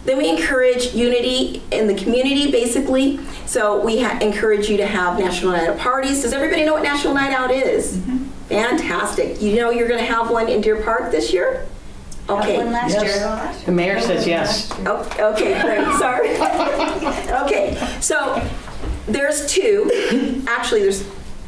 Speaker 13: Then we encourage unity in the community, basically. So we encourage you to have National Night Out parties. Does everybody know what National Night Out is? Mm-hmm. Fantastic. You know you're going to have one in Deer Park this year? Okay.
Speaker 9: One last year.
Speaker 10: The mayor says yes.
Speaker 13: Oh, okay, great. Sorry. Okay, so there's 2. Actually,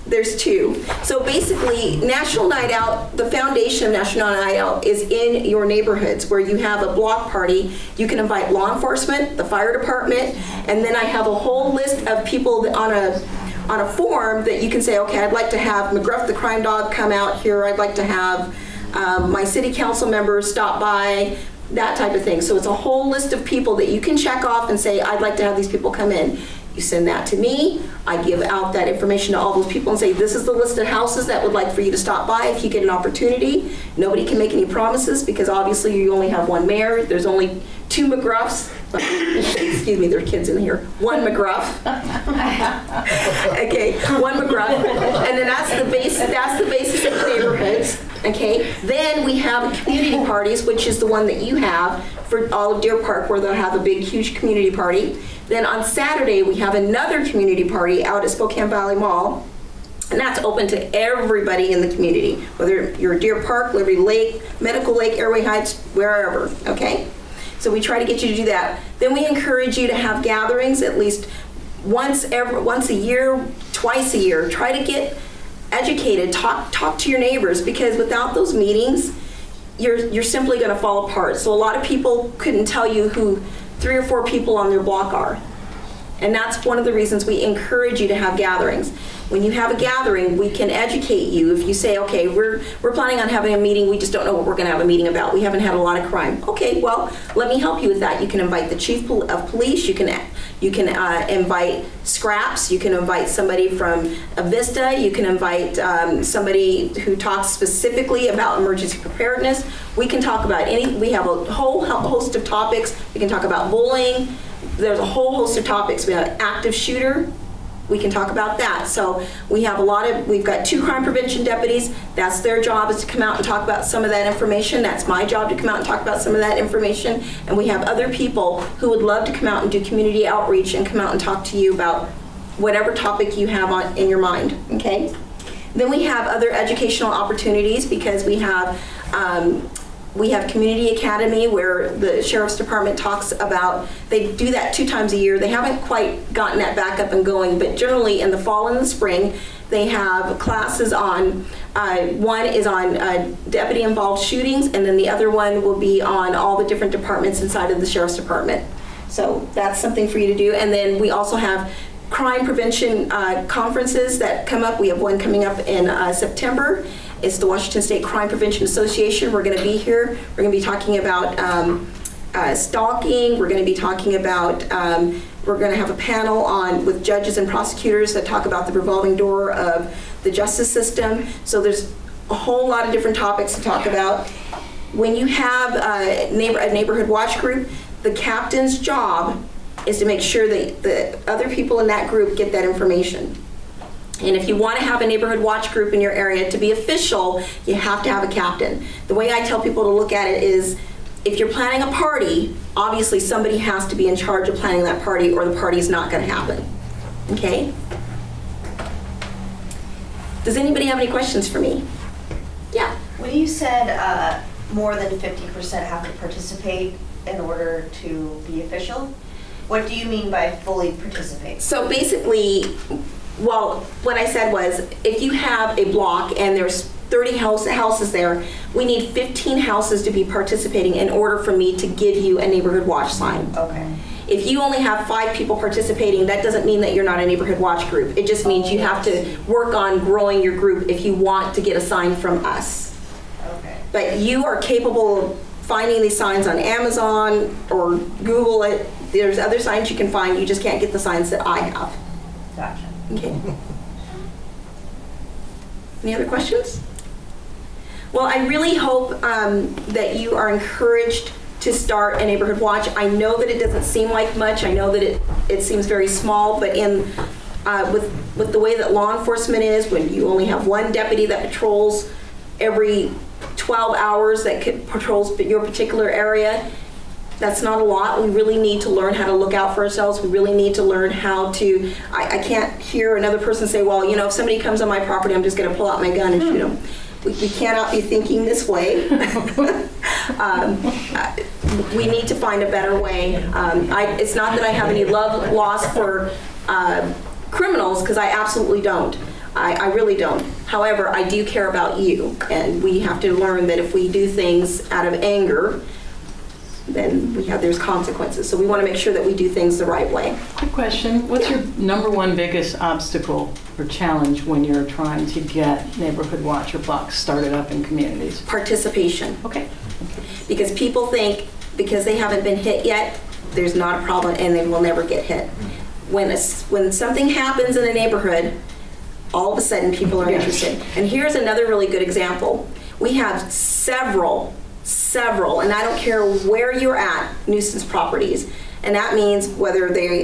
Speaker 13: there's 2. So basically, National Night Out, the foundation of National Night Out is in your neighborhoods where you have a block party. You can invite law enforcement, the fire department, and then I have a whole list of people that on a form that you can say, okay, I'd like to have McGruff the crime dog come out here. I'd like to have my city council members stop by, that type of thing. So it's a whole list of people that you can check off and say, I'd like to have these people come in. You send that to me. I give out that information to all those people and say, this is the list of houses that would like for you to stop by if you get an opportunity. Nobody can make any promises because obviously you only have one mayor. There's only 2 McGruffs. Excuse me, there are kids in here. 1 McGruff. Okay, 1 McGruff. And then that's the basis of the neighborhoods. Okay, then we have community parties, which is the one that you have for all of Deer Park, where they'll have a big, huge community party. Then on Saturday, we have another community party out at Spokane Valley Mall, and that's open to everybody in the community, whether you're Deer Park, Liberty Lake, Medical Lake, Airway Heights, wherever, okay? So we try to get you to do that. Then we encourage you to have gatherings at least once a year, twice a year. Try to get educated, talk to your neighbors, because without those meetings, you're simply going to fall apart. So a lot of people couldn't tell you who 3 or 4 people on their block are. And that's one of the reasons we encourage you to have gatherings. When you have a gathering, we can educate you. If you say, okay, we're planning on having a meeting, we just don't know what we're going to have a meeting about. We haven't had a lot of crime. Okay, well, let me help you with that. You can invite the chief of police. You can invite Scraps. You can invite somebody from Avista. You can invite somebody who talks specifically about emergency preparedness. We can talk about we have a whole host of topics. We can talk about bullying. There's a whole host of topics. We have an active shooter. We can talk about that. So we have we've got 2 crime prevention deputies. That's their job, is to come out and talk about some of that information. That's my job, to come out and talk about some of that information. And we have other people who would love to come out and do community outreach and come out and talk to you about whatever topic you have in your mind, okay? Then we have other educational opportunities, because we have Community Academy, where the Sheriff's Department talks about, they do that 2 times a year. They haven't quite gotten that back up and going, but generally in the fall and the spring, they have classes on, one is on deputy-involved shootings, and then the other one will be on all the different departments inside of the Sheriff's Department. So that's something for you to do. And then we also have crime prevention conferences that come up. We have one coming up in September. It's the Washington State Crime Prevention Association. We're going to be here. We're going to be talking about stalking. We're going to be talking about, we're going to have a panel with judges and prosecutors that talk about the revolving door of the justice system. So there's a whole lot of different topics to talk about. When you have a neighborhood watch group, the captain's job is to make sure that the other people in that group get that information. And if you want to have a neighborhood watch group in your area to be official, you have to have a captain. The way I tell people to look at it is, if you're planning a party, obviously somebody has to be in charge of planning that party or the party's not going to happen. Okay? Does anybody have any questions for me? Yeah.
Speaker 14: When you said more than 50% have to participate in order to be official, what do you mean by fully participate?
Speaker 13: So basically, well, what I said was, if you have a block and there's 30 houses there, we need 15 houses to be participating in order for me to give you a neighborhood watch sign.
Speaker 14: Okay.
Speaker 13: If you only have 5 people participating, that doesn't mean that you're not a neighborhood watch group. It just means you have to work on growing your group if you want to get a sign from us.
Speaker 14: Okay.
Speaker 13: But you are capable of finding these signs on Amazon or Google it. There's other signs you can find, you just can't get the signs that I have.
Speaker 14: Gotcha.
Speaker 13: Okay. Any other questions? Well, I really hope that you are encouraged to start a neighborhood watch. I know that it doesn't seem like much. I know that it seems very small, but with the way that law enforcement is, when you only have one deputy that patrols every 12 hours that patrols your particular area, that's not a lot. We really need to learn how to look out for ourselves. We really need to learn how to, I can't hear another person say, well, you know, if somebody comes on my property, I'm just going to pull out my gun and shoot them. We cannot be thinking this way. We need to find a better way. It's not that I have any love lost for criminals, because I absolutely don't. I really don't. However, I do care about you, and we have to learn that if we do things out of anger, then there's consequences. So we want to make sure that we do things the right way.
Speaker 10: Quick question. What's your number one biggest obstacle or challenge when you're trying to get neighborhood watch or blocks started up in communities?
Speaker 13: Participation.
Speaker 10: Okay.
Speaker 13: Because people think because they haven't been hit yet, there's not a problem and they will never get hit. When something happens in a neighborhood, all of a sudden people are interested. And here's another really good example. We have several, and I don't care where you're at, nuisance properties. And that means whether they've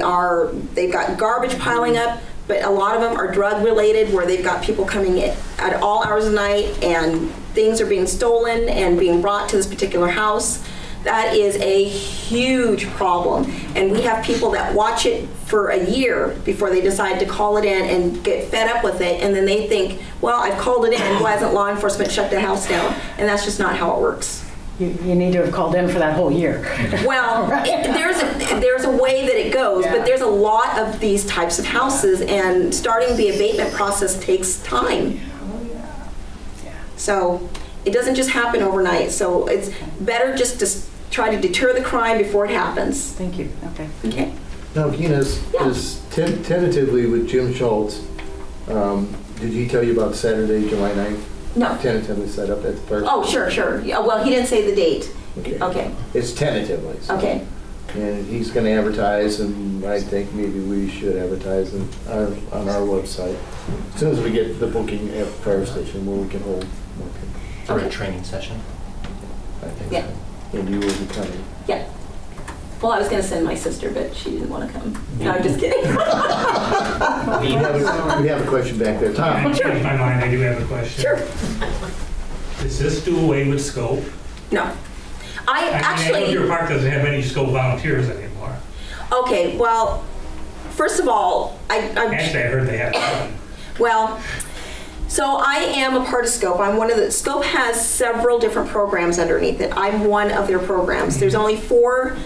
Speaker 13: got garbage piling up, but a lot of them are drug related, where they've got people coming in at all hours of the night and things are being stolen and being brought to this particular house. That is a huge problem. And we have people that watch it for a year before they decide to call it in and get fed up with it. And then they think, well, I've called it in, why hasn't law enforcement shut the house down? And that's just not how it works.
Speaker 10: You need to have called in for that whole year.
Speaker 13: Well, there's a way that it goes, but there's a lot of these types of houses, and starting the abatement process takes time. So it doesn't just happen overnight. So it's better just to try to deter the crime before it happens.
Speaker 10: Thank you.
Speaker 13: Okay.
Speaker 1: Now, Gina's tentatively with Jim Schultz, did he tell you about Saturday, July 9th?
Speaker 13: No.
Speaker 1: Tentatively set up at the park?
Speaker 13: Oh, sure. Yeah, well, he didn't say the date. Okay.
Speaker 1: It's tentatively. So.
Speaker 13: Okay.
Speaker 1: And he's going to advertise, and I think maybe we should advertise on our website. As soon as we get the booking at the fire station where we can hold more people.
Speaker 6: For a training session.
Speaker 1: I think
Speaker 13: Yeah.
Speaker 1: so. And you will be coming.
Speaker 13: Yeah. Well, I was going to send my sister, but she didn't want to come. No, I'm just kidding.
Speaker 1: We have a question back there. Tom?
Speaker 15: Sure. In my mind, I do have a question.
Speaker 13: Sure.
Speaker 15: Does this do away with scope?
Speaker 13: No.
Speaker 15: I know your park doesn't have any scope volunteers anymore.
Speaker 13: Okay, well, first of all,
Speaker 15: Actually, I heard they have one.
Speaker 13: Well, so I am a part of SCOPE. I'm one of the, SCOPE has several different programs underneath it. I'm one of their programs. There's only 4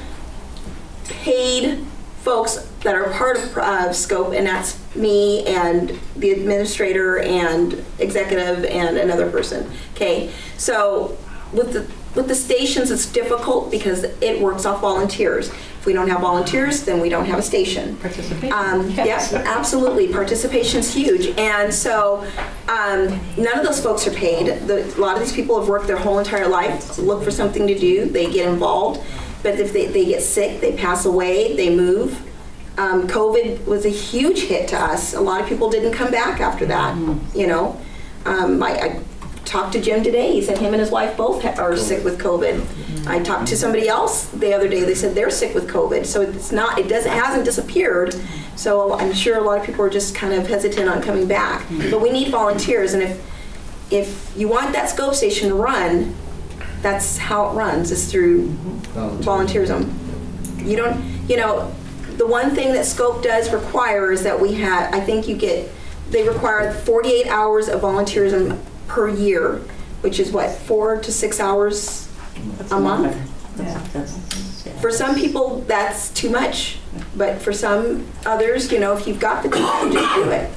Speaker 13: paid folks that are part of SCOPE, and that's me and the administrator and executive and another person. Okay, so with the stations, it's difficult because it works off volunteers. If we don't have volunteers, then we don't have a station.
Speaker 10: Participation.
Speaker 13: Yes, absolutely. Participation's huge. And so none of those folks are paid. A lot of these people have worked their whole entire life to look for something to do. They get involved. but if they get sick, they pass away, they move. COVID was a huge hit to us. A lot of people didn't come back after that, you know. I talked to Jim today. He said him and his wife both are sick with COVID. I talked to somebody else the other day. They said they're sick with COVID. So it hasn't disappeared. So I'm sure a lot of people are just kind of hesitant on coming back. But we need volunteers, and if you want that scope station to run, that's how it runs, is through volunteerism. You don't, you know, the one thing that scope does require is that we have, I think they require 48 hours of volunteerism per year, which is what, 4 to 6 hours a month? For some people, that's too much, but for some others, you know, if you've got the time, just do it.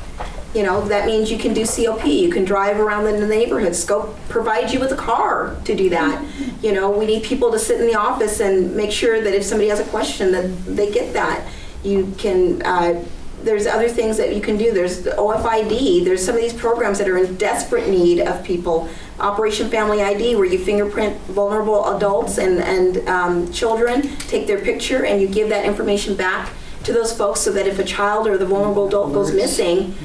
Speaker 13: You know, that means you can do COP, you can drive around in the neighborhood. Scope provides you with a car to do that. You know, we need people to sit in the office and make sure that if somebody has a question that they get that. You can, there's other things that you can do. There's the OFID, there's some of these programs that are in desperate need of people. Operation Family ID, where you fingerprint vulnerable adults and children, take their picture, and you give that information back to those folks so that if a child or the vulnerable adult goes missing,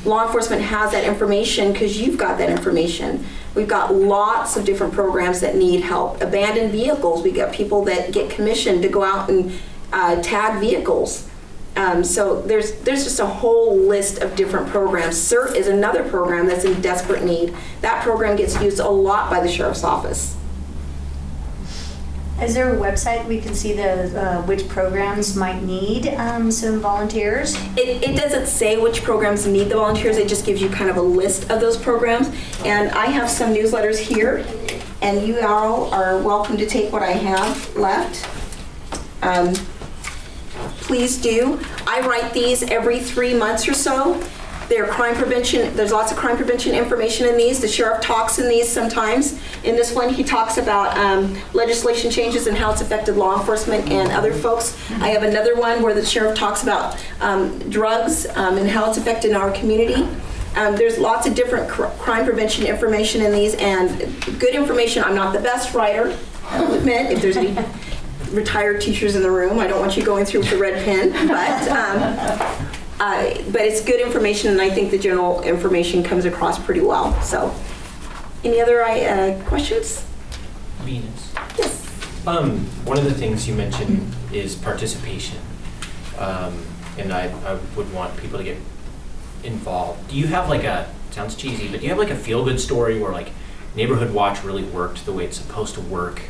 Speaker 13: law enforcement has that information because you've got that information. We've got lots of different programs that need help. Abandoned vehicles, we got people that get commissioned to go out and tag vehicles. So there's just a whole list of different programs. CERT is another program that's in desperate need. That program gets used a lot by the sheriff's office.
Speaker 9: Is there a website we can see which programs might need some volunteers?
Speaker 13: It doesn't say which programs need the volunteers. It just gives you kind of a list of those programs. And I have some newsletters here, and you all are welcome to take what I have left. Please do. I write these every 3 months or so. They're crime prevention. There's lots of crime prevention information in these. The sheriff talks in these sometimes. In this one, he talks about legislation changes and how it's affected law enforcement and other folks. I have another one where the sheriff talks about drugs and how it's affected our community. There's lots of different crime prevention information in these, and good information. I'm not the best writer, I'll admit. If there's any retired teachers in the room, I don't want you going through with the red pen, but it's good information, and I think the general information comes across pretty well. So, any other questions?
Speaker 6: Venus. Yes. One of the things you mentioned is participation, and I would want people to get involved. Do you have sounds cheesy, but do you have a feel-good story where Neighborhood Watch really worked the way it's supposed to work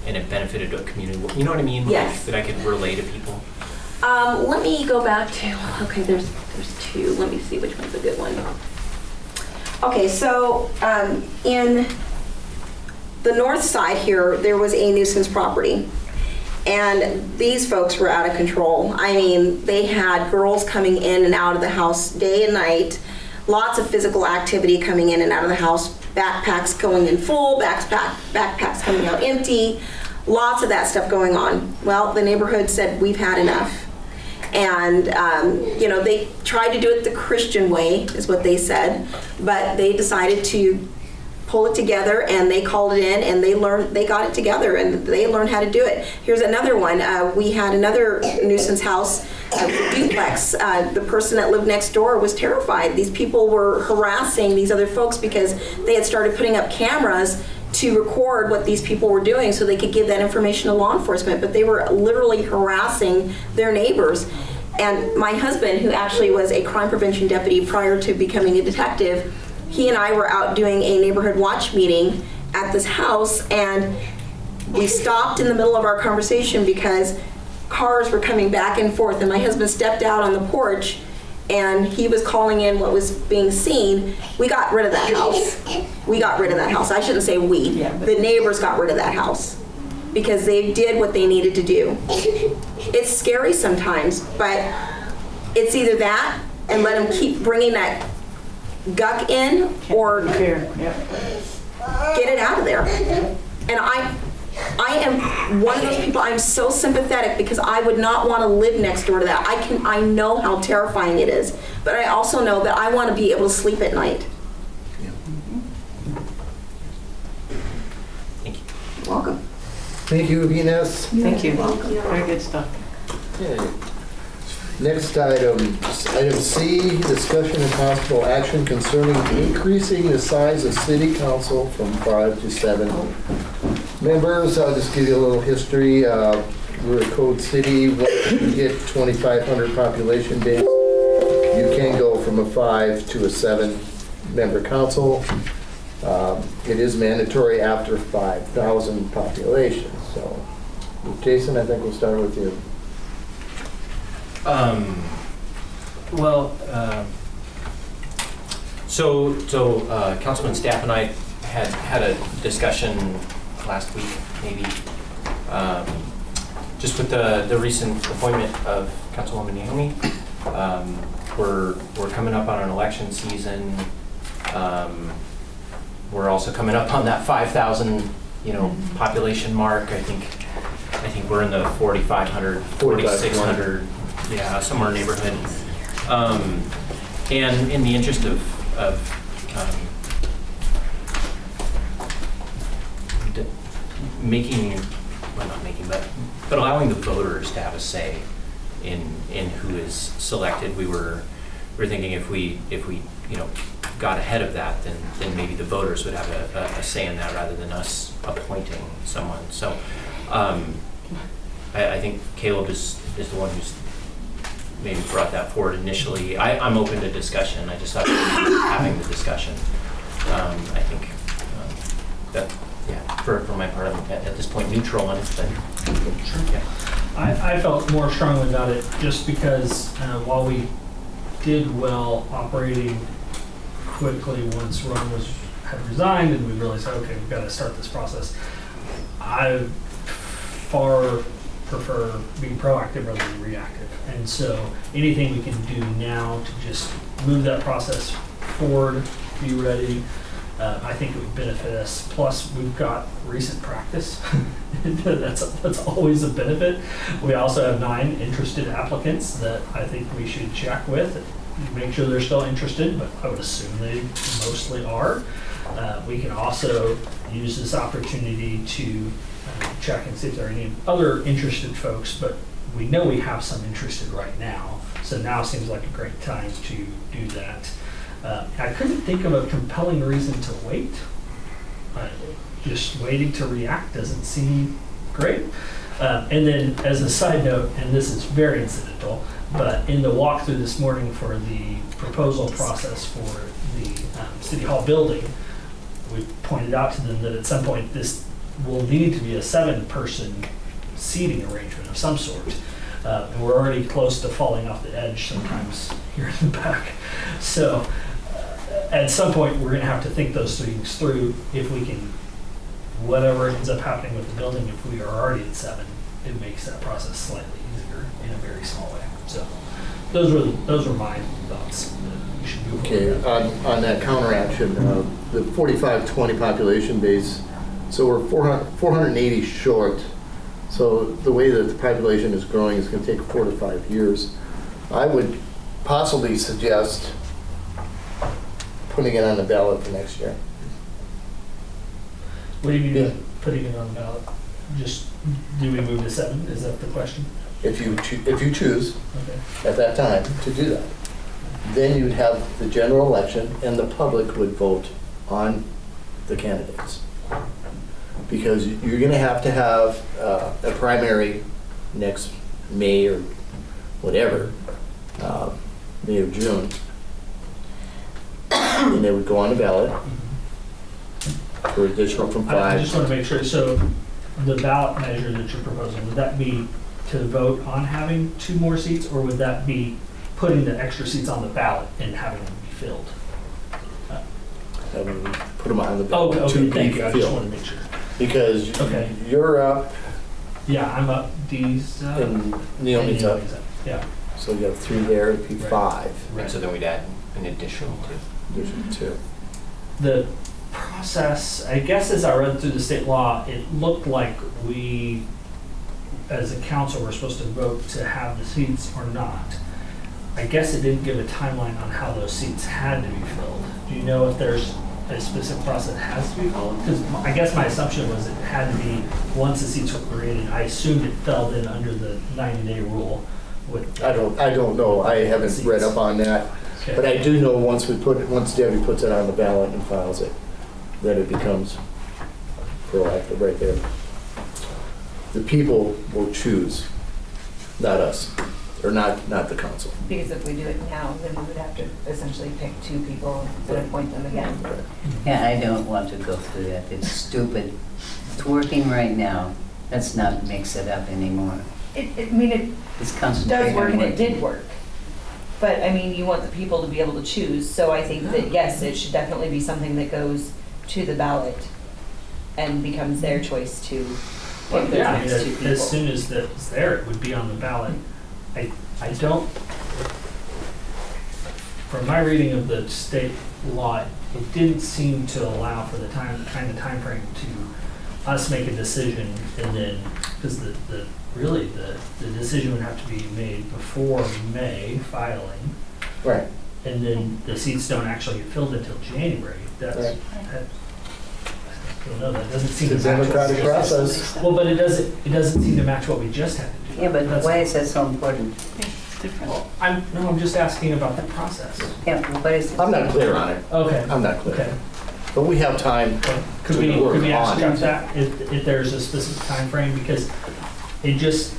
Speaker 6: and it benefited a community? You know what I mean?
Speaker 13: Yes.
Speaker 6: That I could relay to people?
Speaker 13: Let me go back to, okay, there's two. Let me see which one's a good one. Okay, so in the north side here, there was a nuisance property. And these folks were out of control. I mean, they had girls coming in and out of the house day and night, lots of physical activity coming in and out of the house, backpacks going in full, backpacks coming out empty, lots of that stuff going on. Well, the neighborhood said, we've had enough. And, they tried to do it the Christian way, is what they said, but they decided to pull it together, and they called it in, and they got it together, and they learned how to do it. Here's another one. We had another nuisance house, duplex. The person that lived next door was terrified. These people were harassing these other folks because they had started putting up cameras to record what these people were doing so they could give that information to law enforcement, but they were literally harassing their neighbors. And my husband, who actually was a crime prevention deputy prior to becoming a detective, he and I were out doing a neighborhood watch meeting at this house, and we stopped in the middle of our conversation because cars were coming back and forth, and my husband stepped out on the porch and he was calling in what was being seen. We got rid of that house. We got rid of that house. I shouldn't say we. The neighbors got rid of that house because they did what they needed to do. It's scary sometimes, but it's either that and let them keep bringing that guck in or get it out of there. And I am one of those people, I'm so sympathetic because I would not want to live next door to that. I know how terrifying it is, but I also know that I want to be able to sleep at night.
Speaker 6: Yeah. Thank you.
Speaker 13: You're welcome.
Speaker 1: Thank you, Ines.
Speaker 10: Thank you. Very good stuff.
Speaker 1: Okay. Next item, item C, discussion and possible action concerning increasing the size of city council from 5 to 7 members. I'll just give you a little history. We're a code city. Once you get 2,500 population base, you can go from a 5 to a 7-member council. It is mandatory after 5,000 population. So, Jason, I think we'll start with you.
Speaker 6: Councilman Staff and I had a discussion last week, maybe, just with the recent appointment of Councilwoman Naomi. We're coming up on an election season. We're also coming up on that 5,000, population mark. I think we're in the 4,500, 4,600, yeah, somewhere in the neighborhood. And in the interest of but allowing the voters to have a say in who is selected, we were thinking if we got ahead of that, then maybe the voters would have a say in that rather than us appointing someone. So I think Caleb is the one who's maybe brought that forward initially. I'm open to discussion. I just thought having the discussion. I think that, yeah, for my part, I'm at this point neutral on it, but yeah.
Speaker 7: I felt more strongly about it just because while we did well operating quickly once Ron had resigned and we realized, okay, we've got to start this process, I far prefer being proactive rather than reactive. And so anything we can do now to just move that process forward, be ready, I think it would benefit us. Plus, we've got recent practice. That's always a benefit. We also have 9 interested applicants that I think we should check with, make sure they're still interested, but I would assume they mostly are. We can also use this opportunity to check and see if there are any other interested folks, but we know we have some interested right now. So now seems like a great time to do that. I couldn't think of a compelling reason to wait. Just waiting to react doesn't seem great. And then as a side note, and this is very incidental, but in the walkthrough this morning for the proposal process for the City Hall building, we pointed out to them that at some point this will need to be a 7-person seating arrangement of some sort. And we're already close to falling off the edge sometimes here in the back. So at some point, we're going to have to think those things through. If we can, whatever ends up happening with the building, if we are already at 7, it makes that process slightly easier in a very small way. So those were my thoughts. That we should move
Speaker 1: Okay, on that counteraction, the 45-20 population base, so we're 480 short. So the way that the population is growing is going to take 4 to 5 years. I would possibly suggest putting it on the ballot for next year.
Speaker 7: What do you mean by putting it on the ballot? Just, do we move to 7? Is that the question?
Speaker 1: If you choose
Speaker 7: Okay.
Speaker 1: at that time to do that, then you'd have the general election and the public would vote on the candidates. Because you're going to have a primary next May or whatever, May or June, and they would go on the ballot for additional from 5.
Speaker 7: I just want to make sure, so the ballot measure that you're proposing, would that be to vote on having 2 more seats, or would that be putting the extra seats on the ballot and having them be filled?
Speaker 1: Put them on the ballot.
Speaker 7: Oh, okay,
Speaker 1: to
Speaker 7: thank
Speaker 1: be
Speaker 7: you. I just
Speaker 1: filled.
Speaker 7: want to make sure.
Speaker 1: Because you're up
Speaker 7: Yeah, I'm up. D's
Speaker 1: and Naomi's up.
Speaker 7: Yeah.
Speaker 1: So you have 3 there, it'd be 5.
Speaker 6: Right, so then we'd add an additional 2.
Speaker 1: Addition 2.
Speaker 7: The process, I guess as I read through the state law, it looked like we, as a council, were supposed to vote to have the seats or not. I guess it didn't give a timeline on how those seats had to be filled. Do you know if there's a specific process that has to be followed? Because I guess my assumption was it had to be, once the seats were created, I assumed it fell in under the 90-day rule with.
Speaker 1: I don't know. I haven't read up on that.
Speaker 7: Okay.
Speaker 1: But I do know once Debbie puts it on the ballot and files it, that it becomes proactive right there. The people will choose, not us, or not the council.
Speaker 16: Because if we do it now, then we would have to essentially pick 2 people and appoint them again.
Speaker 3: Yeah, I don't want to go through that. It's stupid. It's working right now. Let's not mix it up anymore.
Speaker 16: I mean, it
Speaker 3: It's concentrated
Speaker 16: does work
Speaker 3: on
Speaker 16: and it did
Speaker 3: working.
Speaker 16: work. But I mean, you want the people to be able to choose, so I think that yes, it should definitely be something that goes to the ballot and becomes their choice to pick those
Speaker 7: Yeah, I mean,
Speaker 16: next 2 people.
Speaker 7: as soon as that's there, it would be on the ballot. I don't, from my reading of the state law, it didn't seem to allow for the kind of timeframe to us make a decision and then, because really the decision would have to be made before May filing.
Speaker 1: Right.
Speaker 7: And then the seats don't actually get filled until January. That's,
Speaker 1: Right.
Speaker 7: I don't know, that doesn't seem to
Speaker 1: It's a
Speaker 7: match.
Speaker 1: democratic process.
Speaker 7: Well, but it doesn't seem to match what we just had to do.
Speaker 3: Yeah, but
Speaker 7: That's-
Speaker 3: why is that so important?
Speaker 10: It's different.
Speaker 7: Well, I'm just asking about the process.
Speaker 3: Yeah, what is it?
Speaker 1: I'm not clear on it.
Speaker 7: Okay.
Speaker 1: I'm not clear.
Speaker 7: Okay.
Speaker 1: But we have time
Speaker 7: Could
Speaker 1: to
Speaker 7: we
Speaker 1: work
Speaker 7: ask
Speaker 1: on
Speaker 7: Jeff
Speaker 1: it.
Speaker 7: that, if there's a specific time frame? Because it just,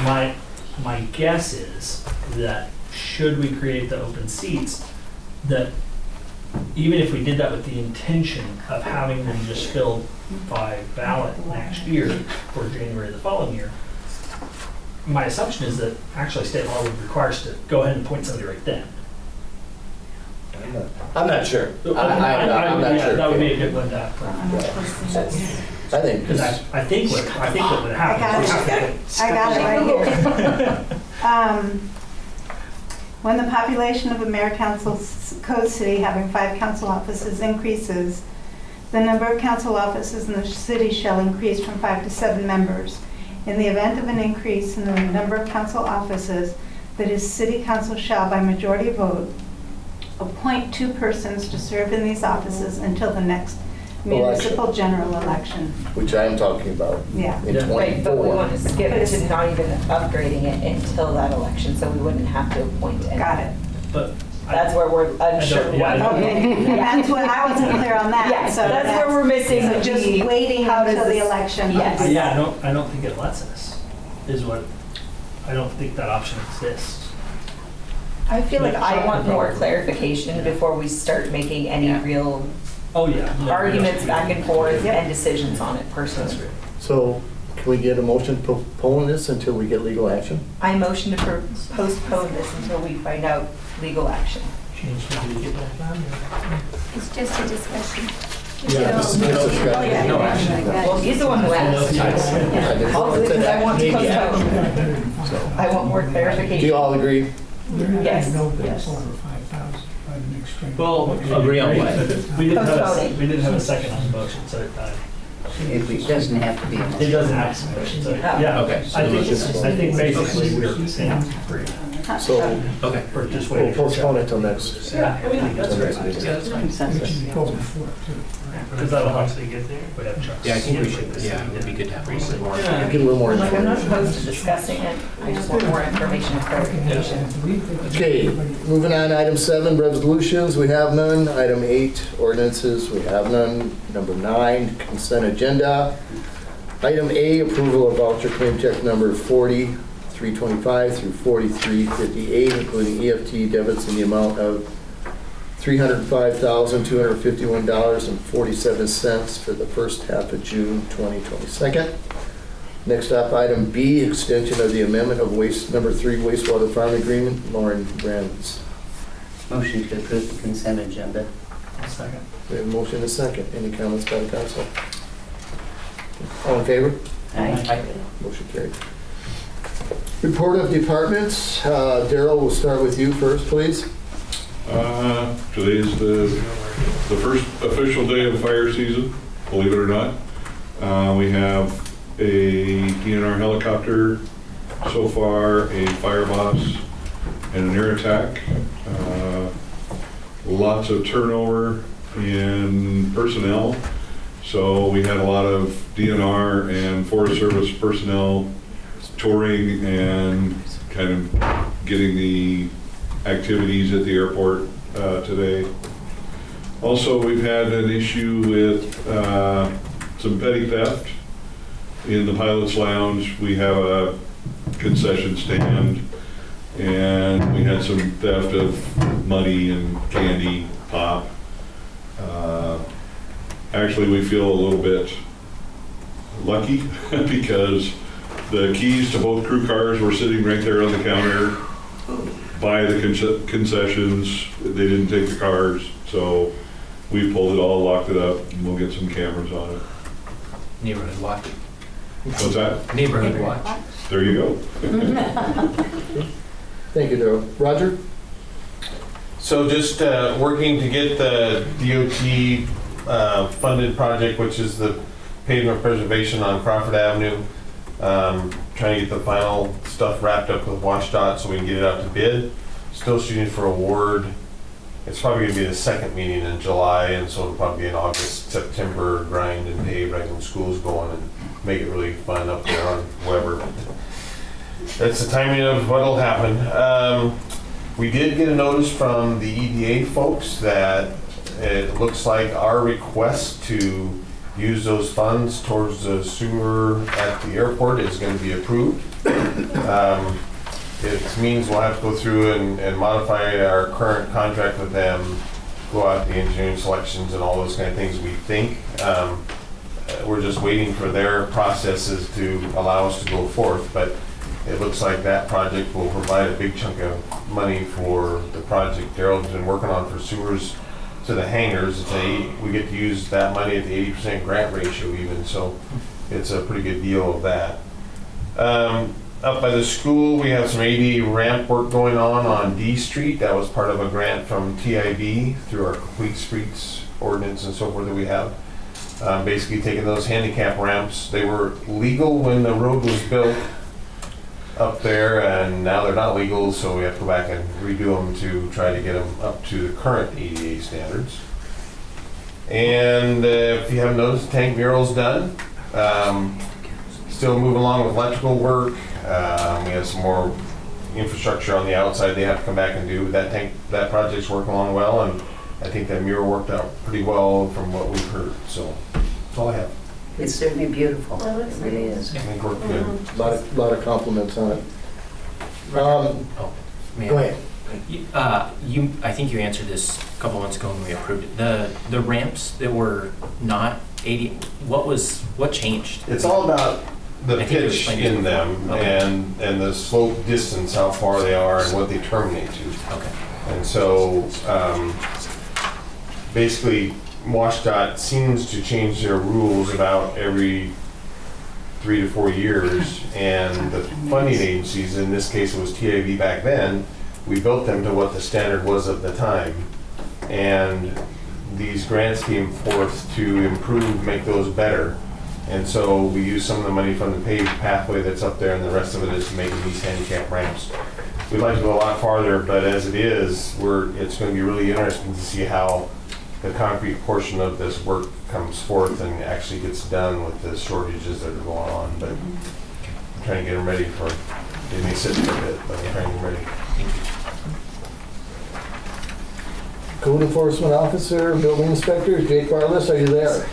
Speaker 7: my guess is that should we create the open seats, that even if we did that with the intention of having them just filled by ballot next year or January the following year, my assumption is that actually state law would require us to go ahead and appoint somebody right then.
Speaker 1: I'm not sure. I'm not
Speaker 7: Yeah,
Speaker 1: sure.
Speaker 7: that would be a good one to
Speaker 1: I think.
Speaker 7: because I think what would happen.
Speaker 5: I got it right here. When the population of a mayor council code city having 5 council offices increases, the number of council offices in the city shall increase from 5 to 7 members. In the event of an increase in the number of council offices, that is, city council shall by majority vote appoint 2 persons to serve in these offices until the next municipal general election.
Speaker 1: Which I am talking about
Speaker 5: Yeah.
Speaker 1: in
Speaker 7: Yeah.
Speaker 16: Right, but we
Speaker 1: 24.
Speaker 16: want to skip it to not even upgrading it until that election, so we wouldn't have to appoint anyone.
Speaker 5: Got it.
Speaker 7: But
Speaker 16: That's where we're unsure.
Speaker 7: yeah, I don't-
Speaker 5: Okay, that's what, I wasn't clear on that.
Speaker 16: Yes,
Speaker 5: so
Speaker 16: that's where we're missing
Speaker 5: So just
Speaker 16: the-
Speaker 5: waiting
Speaker 16: how does
Speaker 5: until the
Speaker 16: this-
Speaker 5: election.
Speaker 16: Yes.
Speaker 7: Yeah, I don't think it lets us, is what, I don't think that option exists.
Speaker 16: I feel like I want more clarification before we start making any real
Speaker 7: Oh, yeah. No,
Speaker 16: arguments
Speaker 7: yes.
Speaker 16: back and forth
Speaker 5: Yep.
Speaker 16: and decisions on it personally.
Speaker 1: So can we get a motion to postpone this until we get legal action?
Speaker 16: I motion to postpone this until we find out legal action.
Speaker 7: Change the date back on,
Speaker 9: It's just a discussion.
Speaker 1: Yeah, this is discussion.
Speaker 16: Oh, yeah.
Speaker 6: No action.
Speaker 16: Well, he's the one who asked.
Speaker 1: Yeah.
Speaker 16: Also, because I want to postpone.
Speaker 1: So,
Speaker 16: I want more
Speaker 1: do you
Speaker 16: clarification.
Speaker 1: all agree?
Speaker 11: They're not
Speaker 16: Yes.
Speaker 11: gonna know
Speaker 16: Yes.
Speaker 11: it's over 5,000 by the next spring.
Speaker 6: Well, agree on what?
Speaker 7: We didn't have
Speaker 16: Postponing.
Speaker 7: we didn't have a second on the motion, so
Speaker 3: It doesn't have to be.
Speaker 7: it doesn't have to be a motion, so, yeah.
Speaker 6: Okay.
Speaker 7: I think basically we're saying free,
Speaker 1: So
Speaker 6: Okay.
Speaker 7: or just
Speaker 1: we'll
Speaker 7: waiting for
Speaker 1: postpone it till next.
Speaker 7: Yeah, I mean, that's right. Yeah, that's
Speaker 11: It
Speaker 7: fine.
Speaker 11: should go before, too.
Speaker 7: Because that'll help you get there. We have trucks.
Speaker 6: Yeah, I think we should, yeah, it'd be good to have a little bit more.
Speaker 7: Yeah.
Speaker 1: Get a little more
Speaker 16: Like, I'm not
Speaker 1: information.
Speaker 16: opposed to discussing it, I just want more information and clarification.
Speaker 1: Okay, moving on, item 7, resolutions, we have none. Item 8, ordinances, we have none. Number 9, consent agenda. Item A, approval of voucher claim check number 4325 through 4358, including EFT debits in the amount of $305,251.47 for the first half of June 2022. Next up, item B, extension of the amendment of number 3 wastewater farm agreement. Lauren Brands.
Speaker 3: Motion to approve the consent agenda.
Speaker 7: Second.
Speaker 1: We have a motion and a second. Any comments by the council? All in favor?
Speaker 3: Aye.
Speaker 1: Motion carried. Report of departments. Daryl, we'll start with you first, please.
Speaker 17: Today's the first official day of fire season, believe it or not. We have a DNR helicopter so far, a fire boss, and an air attack. Lots of turnover in personnel. So we had a lot of DNR and Forest Service personnel touring and kind of getting the activities at the airport today. Also, we've had an issue with some petty theft in the pilot's lounge. We have a concession stand, and we had some theft of money and candy, pop. Actually, we feel a little bit lucky because the keys to both crew cars were sitting right there on the counter by the concessions. They didn't take the cars, so we pulled it all, locked it up, and we'll get some cameras on it.
Speaker 6: Neighborhood watch.
Speaker 17: What's that?
Speaker 6: Neighborhood watch.
Speaker 17: There you go.
Speaker 1: Thank you, Darrell. Roger?
Speaker 18: So just working to get the DOT funded project, which is the pavement preservation on Crawford Avenue. Trying to get the final stuff wrapped up with WashDOT so we can get it out to bid. Still shooting for award. It's probably going to be the second meeting in July, and so it'll probably be an August, September grind and pave right when school's going and make it really fun up there on Weber. That's the timing of what'll happen. We did get a notice from the EDA folks that it looks like our request to use those funds towards the sewer at the airport is going to be approved. It means we'll have to go through and modify our current contract with them, go out the engineering selections and all those kind of things we think. We're just waiting for their processes to allow us to go forth, but it looks like that project will provide a big chunk of money for the project Darrell's been working on for sewers to the hangars. We get to use that money at the 80% grant ratio even, so it's a pretty good deal of that. Up by the school, we have some AD ramp work going on D Street. That was part of a grant from TIB through our Complete Streets ordinance and so forth that we have. Basically taking those handicap ramps. They were legal when the road was built up there, and now they're not legal, so we have to go back and redo them to try to get them up to the current ADA standards. And if you haven't noticed, tank mural's done. Still moving along with electrical work. We have some more infrastructure on the outside they have to come back and do. But that project's working along well, and I think that mural worked out pretty well from what we've heard. So that's all I have.
Speaker 10: It's certainly beautiful. It really is.
Speaker 18: I think we're good.
Speaker 1: A lot of compliments on it.
Speaker 6: Go
Speaker 1: ahead.
Speaker 6: I think you answered this a couple months ago when we approved it. The ramps that were not 80, what changed?
Speaker 18: It's all about the pitch in them and the slope distance, how far they are and what they terminate to.
Speaker 6: Okay.
Speaker 18: And so basically WashDOT seems to change their rules about every 3 to 4 years, and the funding agencies, in this case it was TIV back then, we built them to what the standard was at the time. And these grants came forth to improve, make those better. And so we use some of the money from the paved pathway that's up there, and the rest of it is making these handicap ramps. We'd like to go a lot farther, but as it is, it's going to be really interesting to see how the concrete portion of this work comes forth and actually gets done with the shortages that are going on. But I'm trying to get them ready for, they may sit for a bit, but I'm trying to get them ready.
Speaker 1: Code Enforcement Officer, Building Inspector, Jake Barless, are you there?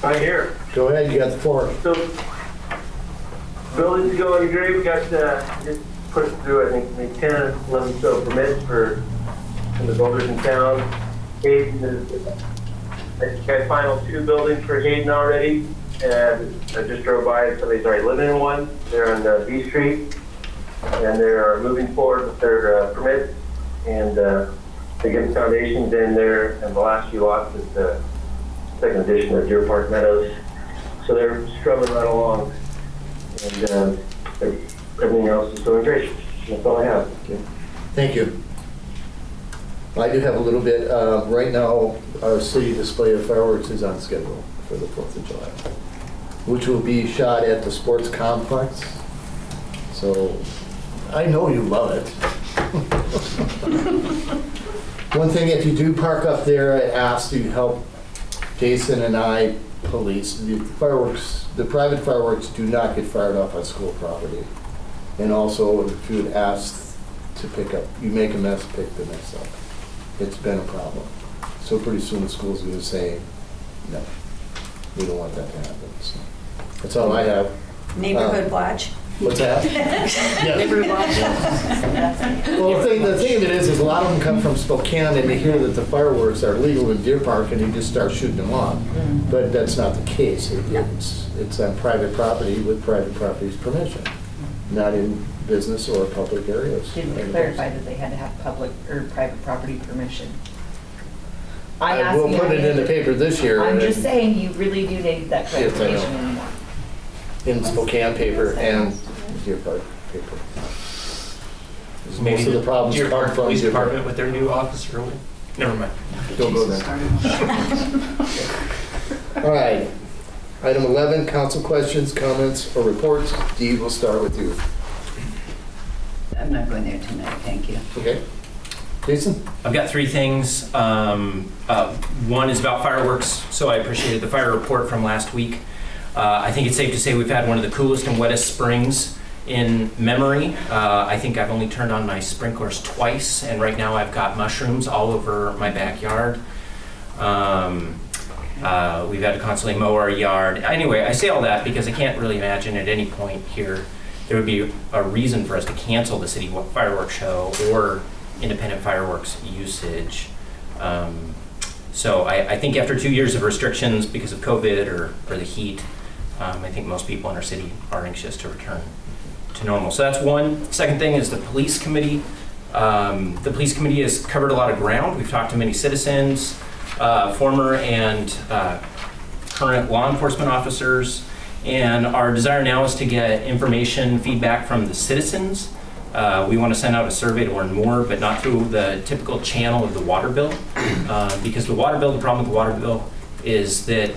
Speaker 19: Right here.
Speaker 1: Go ahead, you got the floor.
Speaker 19: So, building's going great. We got just pushed through, I think, maybe 10 or 11 so permits for some of the builders in town. Hayden is, I just got final 2 buildings for Hayden already, and I just drove by and somebody's already living in one. They're on B Street, and they're moving forward with their permits, and they're getting foundations in there, and the last few lots is the second edition of Deer Park Meadows. So they're struggling right along, and everything else is going great. That's all I have.
Speaker 1: Thank you. I do have a little bit. Right now, our city display of fireworks is on schedule for the 4th of July, which will be shot at the sports complex. So I know you love it. One thing, if you do park up there, I asked you to help Jason and I police. The fireworks, the private fireworks do not get fired off on school property. And also, if you would ask to pick up, you make a mess, pick the mess up. It's been a problem. So pretty soon the school's gonna say, no, we don't want that to happen. So that's all I have.
Speaker 9: Neighborhood watch.
Speaker 1: What's that? Yeah.
Speaker 9: Neighborhood watch.
Speaker 1: Well, the thing of it is a lot of them come from Spokane and they hear that the fireworks are legal in Deer Park and they just start shooting them off. But that's not the case. It's on private property with private property's permission, not in business or public areas.
Speaker 16: Didn't clarify that they had to have public or private property permission.
Speaker 1: We'll put it in the paper this year.
Speaker 16: I'm just saying, you really do need that
Speaker 1: Yes, I know.
Speaker 16: clarification anymore.
Speaker 1: In Spokane paper and Deer Park paper.
Speaker 6: Maybe
Speaker 1: Most of the problems
Speaker 6: Deer
Speaker 1: come
Speaker 6: Park
Speaker 1: from
Speaker 6: Police
Speaker 1: Deer Park.
Speaker 6: Department with their new office or what? Never mind.
Speaker 1: Don't go there. All right. Item 11, council questions, comments, or reports. Dee, we'll start with you.
Speaker 3: I'm not going there tonight, thank you.
Speaker 1: Okay. Jason?
Speaker 6: I've got three things. One is about fireworks, so I appreciated the fire report from last week. I think it's safe to say we've had one of the coolest and wettest springs in memory. I think I've only turned on my sprinklers twice, and right now I've got mushrooms all over my backyard. We've had to constantly mow our yard. Anyway, I say all that because I can't really imagine at any point here there would be a reason for us to cancel the city fireworks show or independent fireworks usage. So I think after 2 years of restrictions because of COVID or the heat, I think most people in our city are anxious to return to normal. So that's one. Second thing is the police committee. The police committee has covered a lot of ground. We've talked to many citizens, former and current law enforcement officers, and our desire now is to get information, feedback from the citizens. We want to send out a survey to learn more, but not through the typical channel of the water bill. Because the problem with the water bill is that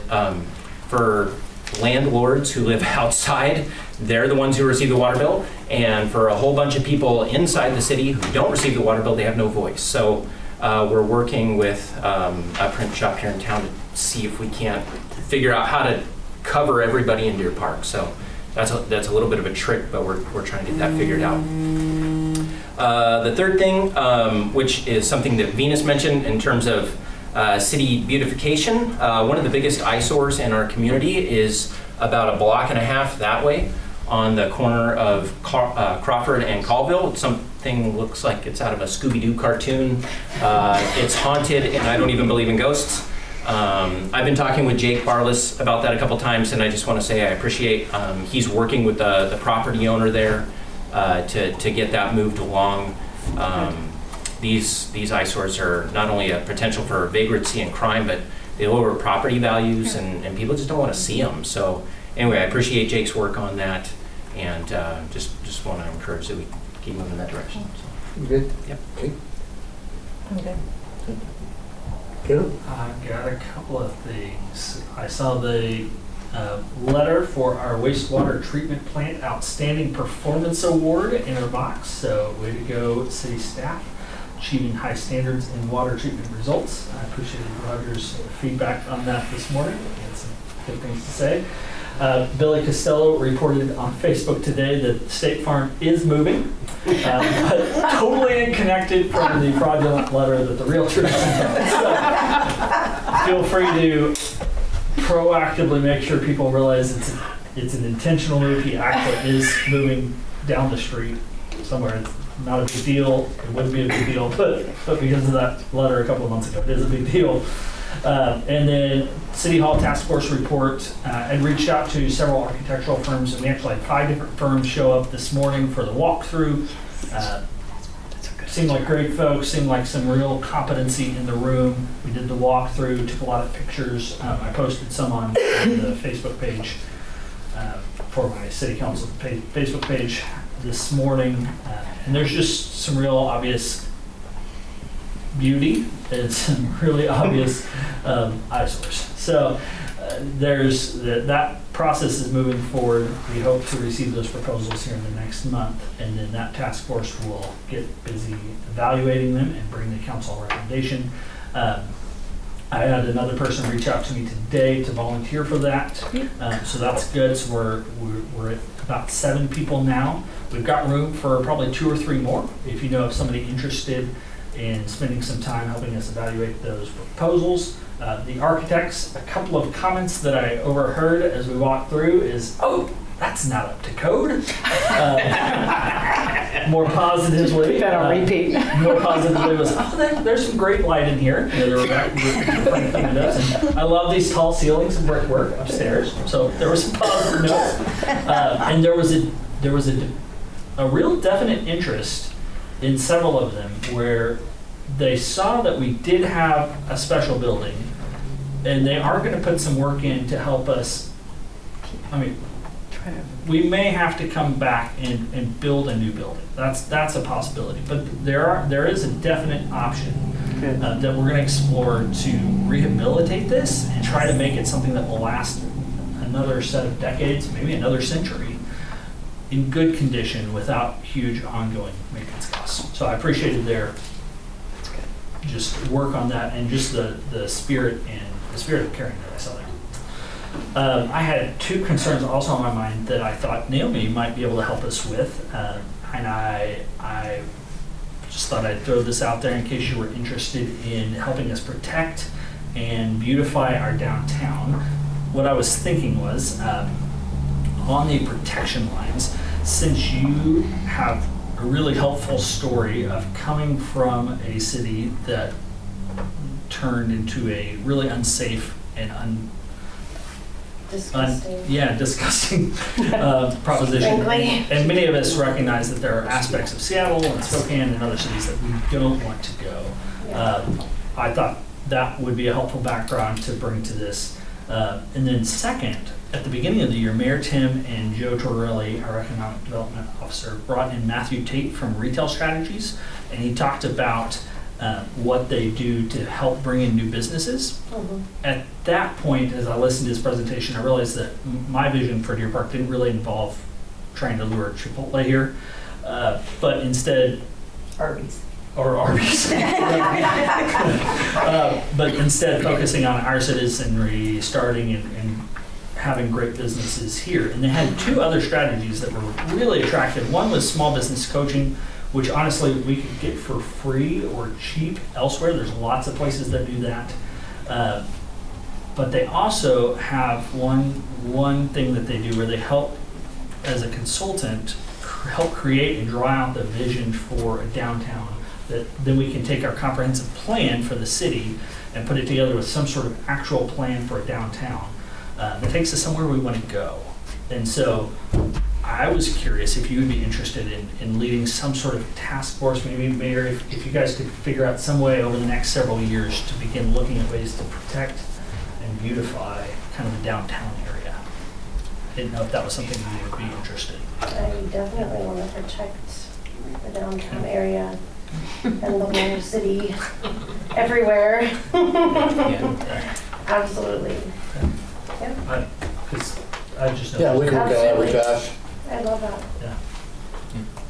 Speaker 6: for landlords who live outside, they're the ones who receive the water bill. And for a whole bunch of people inside the city who don't receive the water bill, they have no voice. So we're working with a print shop here in town to see if we can't figure out how to cover everybody in Deer Park. So that's a little bit of a trick, but we're trying to get that figured out. The third thing, which is something that Venus mentioned in terms of city beautification, one of the biggest eyesores in our community is about a block and a half that way on the corner of Crawford and Colville. Something looks like it's out of a Scooby-Doo cartoon. It's haunted, and I don't even believe in ghosts. I've been talking with Jake Barless about that a couple times, and I just want to say I appreciate he's working with the property owner there to get that moved along. These eyesores are not only a potential for vagrancy and crime, but they lower property values, and people just don't want to see them. So anyway, I appreciate Jake's work on that, and just want to encourage that we keep moving in that direction. So.
Speaker 1: You good?
Speaker 6: Yep.
Speaker 1: Okay.
Speaker 9: I'm good.
Speaker 7: I've got a couple of things. I saw the letter for our wastewater treatment plant Outstanding Performance Award in our box. So way to go, city staff, achieving high standards in water treatment results. I appreciated Roger's feedback on that this morning. He had some good things to say. Billy Costello reported on Facebook today that State Farm is moving, but totally unconnected from the fraudulent letter that the realtor sent. So feel free to proactively make sure people realize it's an intentional move. He actually is moving down the street somewhere. It's not a big deal. It wouldn't be a big deal, but because of that letter a couple of months ago, it is a big deal. And then City Hall Task Force report, and reached out to several architectural firms, and we actually had 5 different firms show up this morning for the walkthrough. Seemed like great folks, seemed like some real competency in the room. We did the walkthrough, took a lot of pictures. I posted some on the Facebook page for my City Council Facebook page this morning. And there's just some real obvious beauty and some really obvious eyesores. So that process is moving forward. We hope to receive those proposals here in the next month, and then that task force will get busy evaluating them and bring the council a recommendation. I had another person reach out to me today to volunteer for that, so that's good. So we're at about 7 people now. We've got room for probably 2 or 3 more. If you know of somebody interested in spending some time helping us evaluate those proposals. The architects, a couple of comments that I overheard as we walked through is, oh, that's not up to code. More positively.
Speaker 10: Put that on repeat.
Speaker 7: More positively was, oh, there's some great light in here. You know, and I love these tall ceilings and brickwork upstairs. So there was some positive notes. And there was a real definite interest in several of them where they saw that we did have a special building and they are going to put some work in to help us. I mean, we may have to come back and build a new building. That's a possibility, but there is a definite option that we're going to explore to rehabilitate this and try to make it something that will last another set of decades, maybe another century, in good condition without huge ongoing maintenance costs. So I appreciated their just work on that and just the spirit of caring that I saw there. I had 2 concerns also on my mind that I thought Naomi might be able to help us with, and I just thought I'd throw this out there in case you were interested in helping us protect and beautify our downtown. What I was thinking was, on the protection lines, since you have a really helpful story of coming from a city that turned into a really unsafe and disgusting proposition. And many of us recognize that there are aspects of Seattle and Spokane and other cities that we don't want to go. I thought that would be a helpful background to bring to this. And then second, at the beginning of the year, Mayor Tim and Joe Torelli, our economic development officer, brought in Matthew Tate from Retail Strategies, and he talked about what they do to help bring in new businesses. At that point, as I listened to his presentation, I realized that my vision for Deer Park didn't really involve trying to lure Chipotle here, but instead
Speaker 16: Arby's.
Speaker 7: Or Arby's. But instead focusing on our citizenry, starting and having great businesses here. And they had 2 other strategies that were really attractive. One was small business coaching, which honestly we could get for free or cheap elsewhere. There's lots of places that do that. But they also have one thing that they do where they help, as a consultant, help create and draw out the vision for a downtown that then we can take our comprehensive plan for the city and put it together with some sort of actual plan for a downtown that takes us somewhere we want to go. And so I was curious if you would be interested in leading some sort of task force, maybe Mayor, if you guys could figure out some way over the next several years to begin looking at ways to protect and beautify kind of the downtown area. I didn't know if that was something you would be interested in.
Speaker 20: I definitely want to protect the downtown area and the whole city everywhere. Absolutely. Yeah.
Speaker 7: I just know.
Speaker 1: Yeah, we can work on that with Josh.
Speaker 20: I love that.
Speaker 7: Yeah.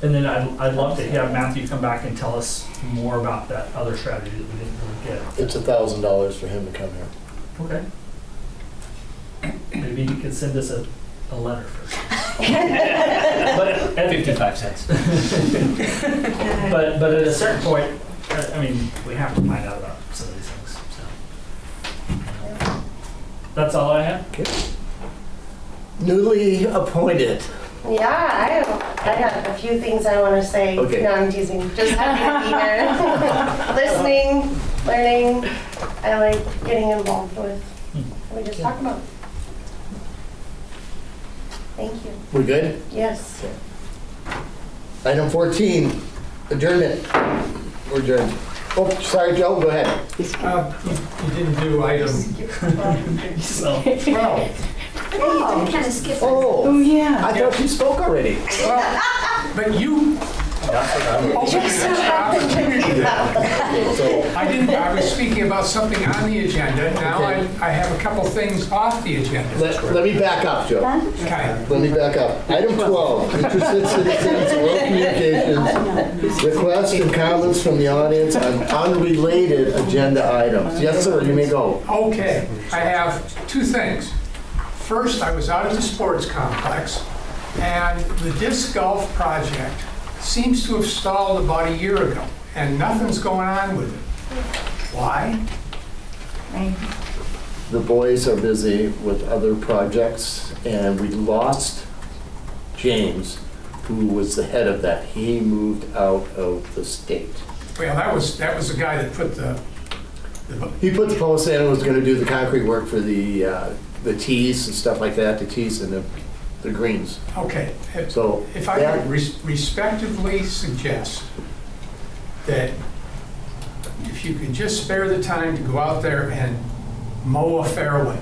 Speaker 7: And then I'd love to have Matthew come back and tell us more about that other strategy that we didn't really get.
Speaker 1: It's $1,000 for him to come here.
Speaker 7: Okay. Maybe he could send us a letter first.
Speaker 6: But 55 cents.
Speaker 7: but at a certain point, I mean, we have to find out about some of these things. So that's all I have.
Speaker 1: Okay. Newly appointed.
Speaker 20: Yeah, I have a few things I want to say.
Speaker 1: Okay.
Speaker 20: No, I'm teasing. Just happy to be here. Listening, learning. I like getting involved with what we just talked about. Thank you.
Speaker 1: We good?
Speaker 20: Yes.
Speaker 1: Item 14, adjournment. We're adjourned. Oh, sorry, Joe, go ahead.
Speaker 11: You didn't do item 12.
Speaker 20: Oh, kind of skipped.
Speaker 1: Oh,
Speaker 10: yeah.
Speaker 1: I thought you spoke already.
Speaker 11: But you I was speaking about something on the agenda. Now I have a couple things off the agenda.
Speaker 1: Let me back up, Joe.
Speaker 11: Okay.
Speaker 1: Let me back up. Item 12, interested citizens, oral communications, requests and comments from the audience on unrelated agenda items. Yes, sir, you may go.
Speaker 11: Okay, I have two things. First, I was out at the sports complex, and the disc golf project seems to have stalled about a year ago, and nothing's going on with it. Why?
Speaker 1: The boys are busy with other projects, and we lost James, who was the head of that. He moved out of the state.
Speaker 11: Well, that was the guy that put the
Speaker 1: He put the post in and was gonna do the concrete work for the tees and stuff like that, the tees and the greens.
Speaker 11: Okay.
Speaker 1: So
Speaker 11: if I could respectively suggest that if you could just spare the time to go out there and mow a fairway,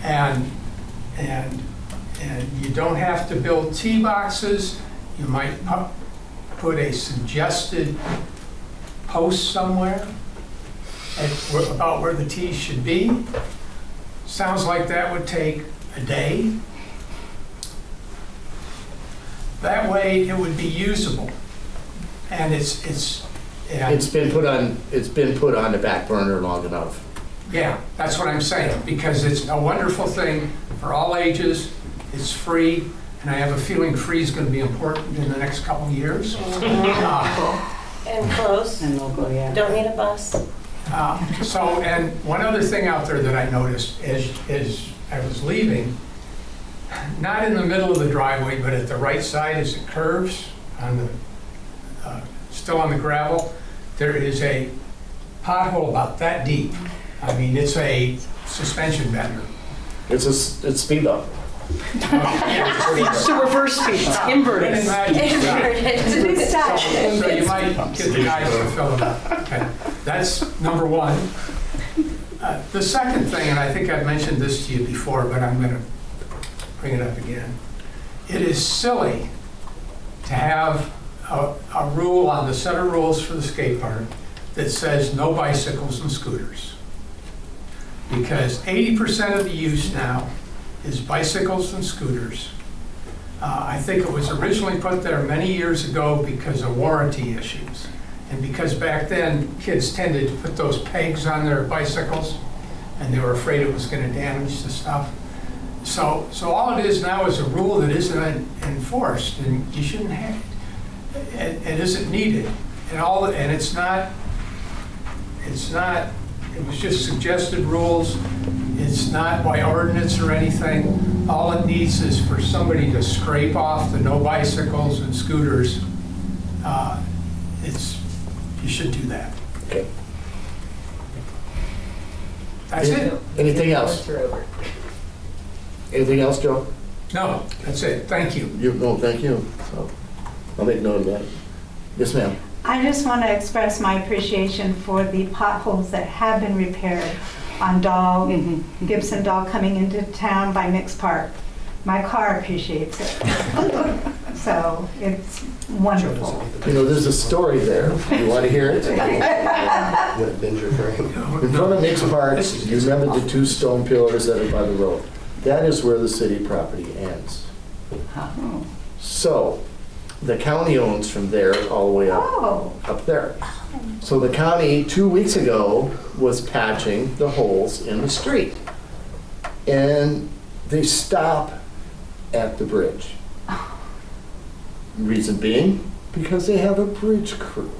Speaker 11: and you don't have to build tee boxes, you might put a suggested post somewhere about where the tees should be. Sounds like that would take a day. That way it would be usable. And it's
Speaker 1: been put on the back burner long enough.
Speaker 11: Yeah, that's what I'm saying, because it's a wonderful thing for all ages. It's free, and I have a feeling free is going to be important in the next couple of years.
Speaker 20: And close.
Speaker 10: And local, yeah.
Speaker 20: Don't need a bus.
Speaker 11: And one other thing out there that I noticed as I was leaving, not in the middle of the driveway, but at the right side as it curves, still on the gravel, there is a pothole about that deep. I mean, it's a suspension bender.
Speaker 1: It's speed bump.
Speaker 10: It's a reverse speed bump, inverted.
Speaker 11: It's a new style. So you might get the guys to fill it up. Okay. That's number one. The second thing, and I think I've mentioned this to you before, but I'm going to bring it up again. It is silly to have a rule on the set of rules for the skate park that says no bicycles and scooters. Because 80% of the use now is bicycles and scooters. I think it was originally put there many years ago because of warranty issues. And because back then, kids tended to put those pegs on their bicycles, and they were afraid it was going to damage the stuff. So all it is now is a rule that isn't enforced, and you shouldn't have it. It isn't needed. And it's not, it was just suggested rules. It's not by ordinance or anything. All it needs is for somebody to scrape off the no bicycles and scooters. You should do that.
Speaker 1: Okay.
Speaker 11: That's it.
Speaker 1: Anything else? Anything else, Joe?
Speaker 11: No, that's it. Thank you.
Speaker 1: Thank you. So I'll make note of that. Yes, ma'am.
Speaker 21: I just want to express my appreciation for the potholes that have been repaired on Gibson Dahl coming into town by Mix Park. My car appreciates it. So it's wonderful.
Speaker 1: You know, there's a story there. You want to hear it? In front of Mix Park, you remember the two stone pillars that are by the road? That is where the city property ends. So the county owns from there all the way up there. So the county 2 weeks ago was patching the holes in the street. And they stop at the bridge. Reason being, because they have a bridge crew.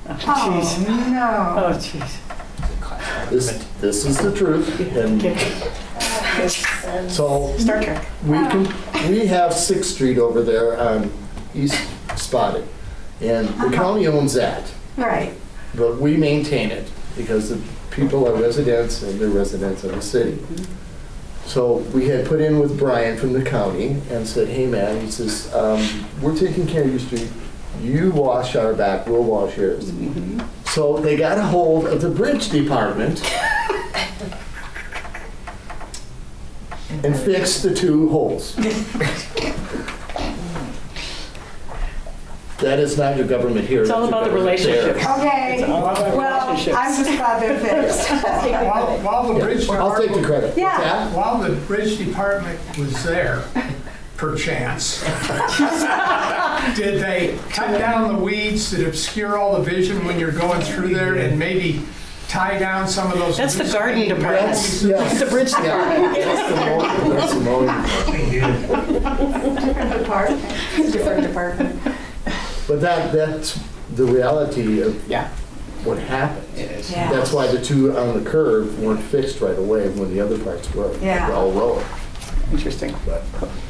Speaker 21: Oh, no.
Speaker 10: Oh, jeez.
Speaker 1: This is the truth. And so
Speaker 21: Star Trek.
Speaker 1: we have 6th Street over there on East Spotted. And the county owns that.
Speaker 21: Right.
Speaker 1: But we maintain it because the people are residents and they're residents of the city. So we had put in with Brian from the county and said, hey man, he says, we're taking care of your street. You wash our back, we'll wash yours. So they got a hold of the bridge department and fixed the 2 holes. That is not your government here.
Speaker 10: It's all
Speaker 1: that's your
Speaker 10: about the
Speaker 1: government there.
Speaker 10: relationships.
Speaker 21: Okay,
Speaker 10: It's all about
Speaker 21: well,
Speaker 10: relationships.
Speaker 21: I'm just glad they're fixed.
Speaker 11: While the bridge
Speaker 1: I'll take the
Speaker 11: department,
Speaker 1: credit.
Speaker 21: Yeah.
Speaker 1: What's that?
Speaker 11: while the bridge department was there, perchance, did they cut down the weeds that obscure all the vision when you're going through there and maybe tie down some of those?
Speaker 10: That's the
Speaker 11: loose
Speaker 10: garden
Speaker 11: leaves?
Speaker 10: department.
Speaker 1: Yes, yes.
Speaker 10: The bridge department.
Speaker 1: That's the mowing.
Speaker 21: Different department.
Speaker 10: Different department.
Speaker 1: But that's the reality of what happened.
Speaker 21: Yeah.
Speaker 1: That's why the two on the curve weren't fixed right away when the other parts were.
Speaker 21: Yeah.
Speaker 1: They all road.
Speaker 10: Interesting.
Speaker 1: But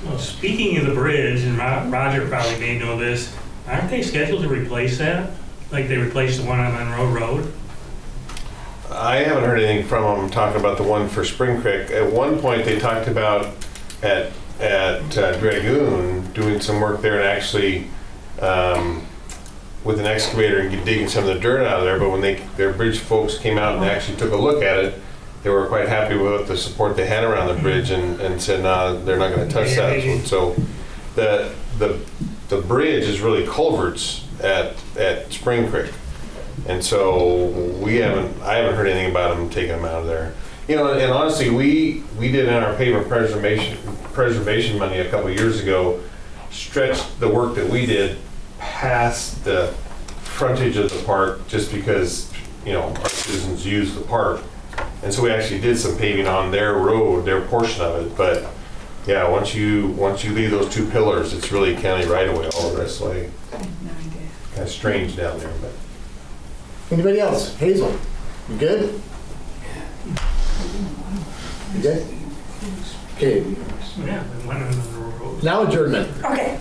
Speaker 15: Well, speaking of the bridge, and Roger probably may know this, aren't they scheduled to replace that? Like they replaced the one on Monroe Road?
Speaker 18: I haven't heard anything from them talking about the one for Spring Creek. At one point, they talked about at Dragoon doing some work there and actually with an excavator and digging some of the dirt out of there. But when their bridge folks came out and actually took a look at it, they were quite happy with the support they had around the bridge and said, no, they're not going to touch that. So the bridge is really culverts at Spring Creek. And so I haven't heard anything about them taking them out of there. You know, and honestly, we did in our pavement preservation money a couple of years ago, stretched the work that we did past the frontage of the park just because, you know, our citizens use the park. And so we actually did some paving on their road, their portion of it. But yeah, once you leave those two pillars, it's really county right away. All the rest like kind of strange down there. But
Speaker 1: anybody else? Hazel, you good? You good? Okay.
Speaker 15: Yeah, they went on the road.
Speaker 1: Now adjournment.
Speaker 21: Okay.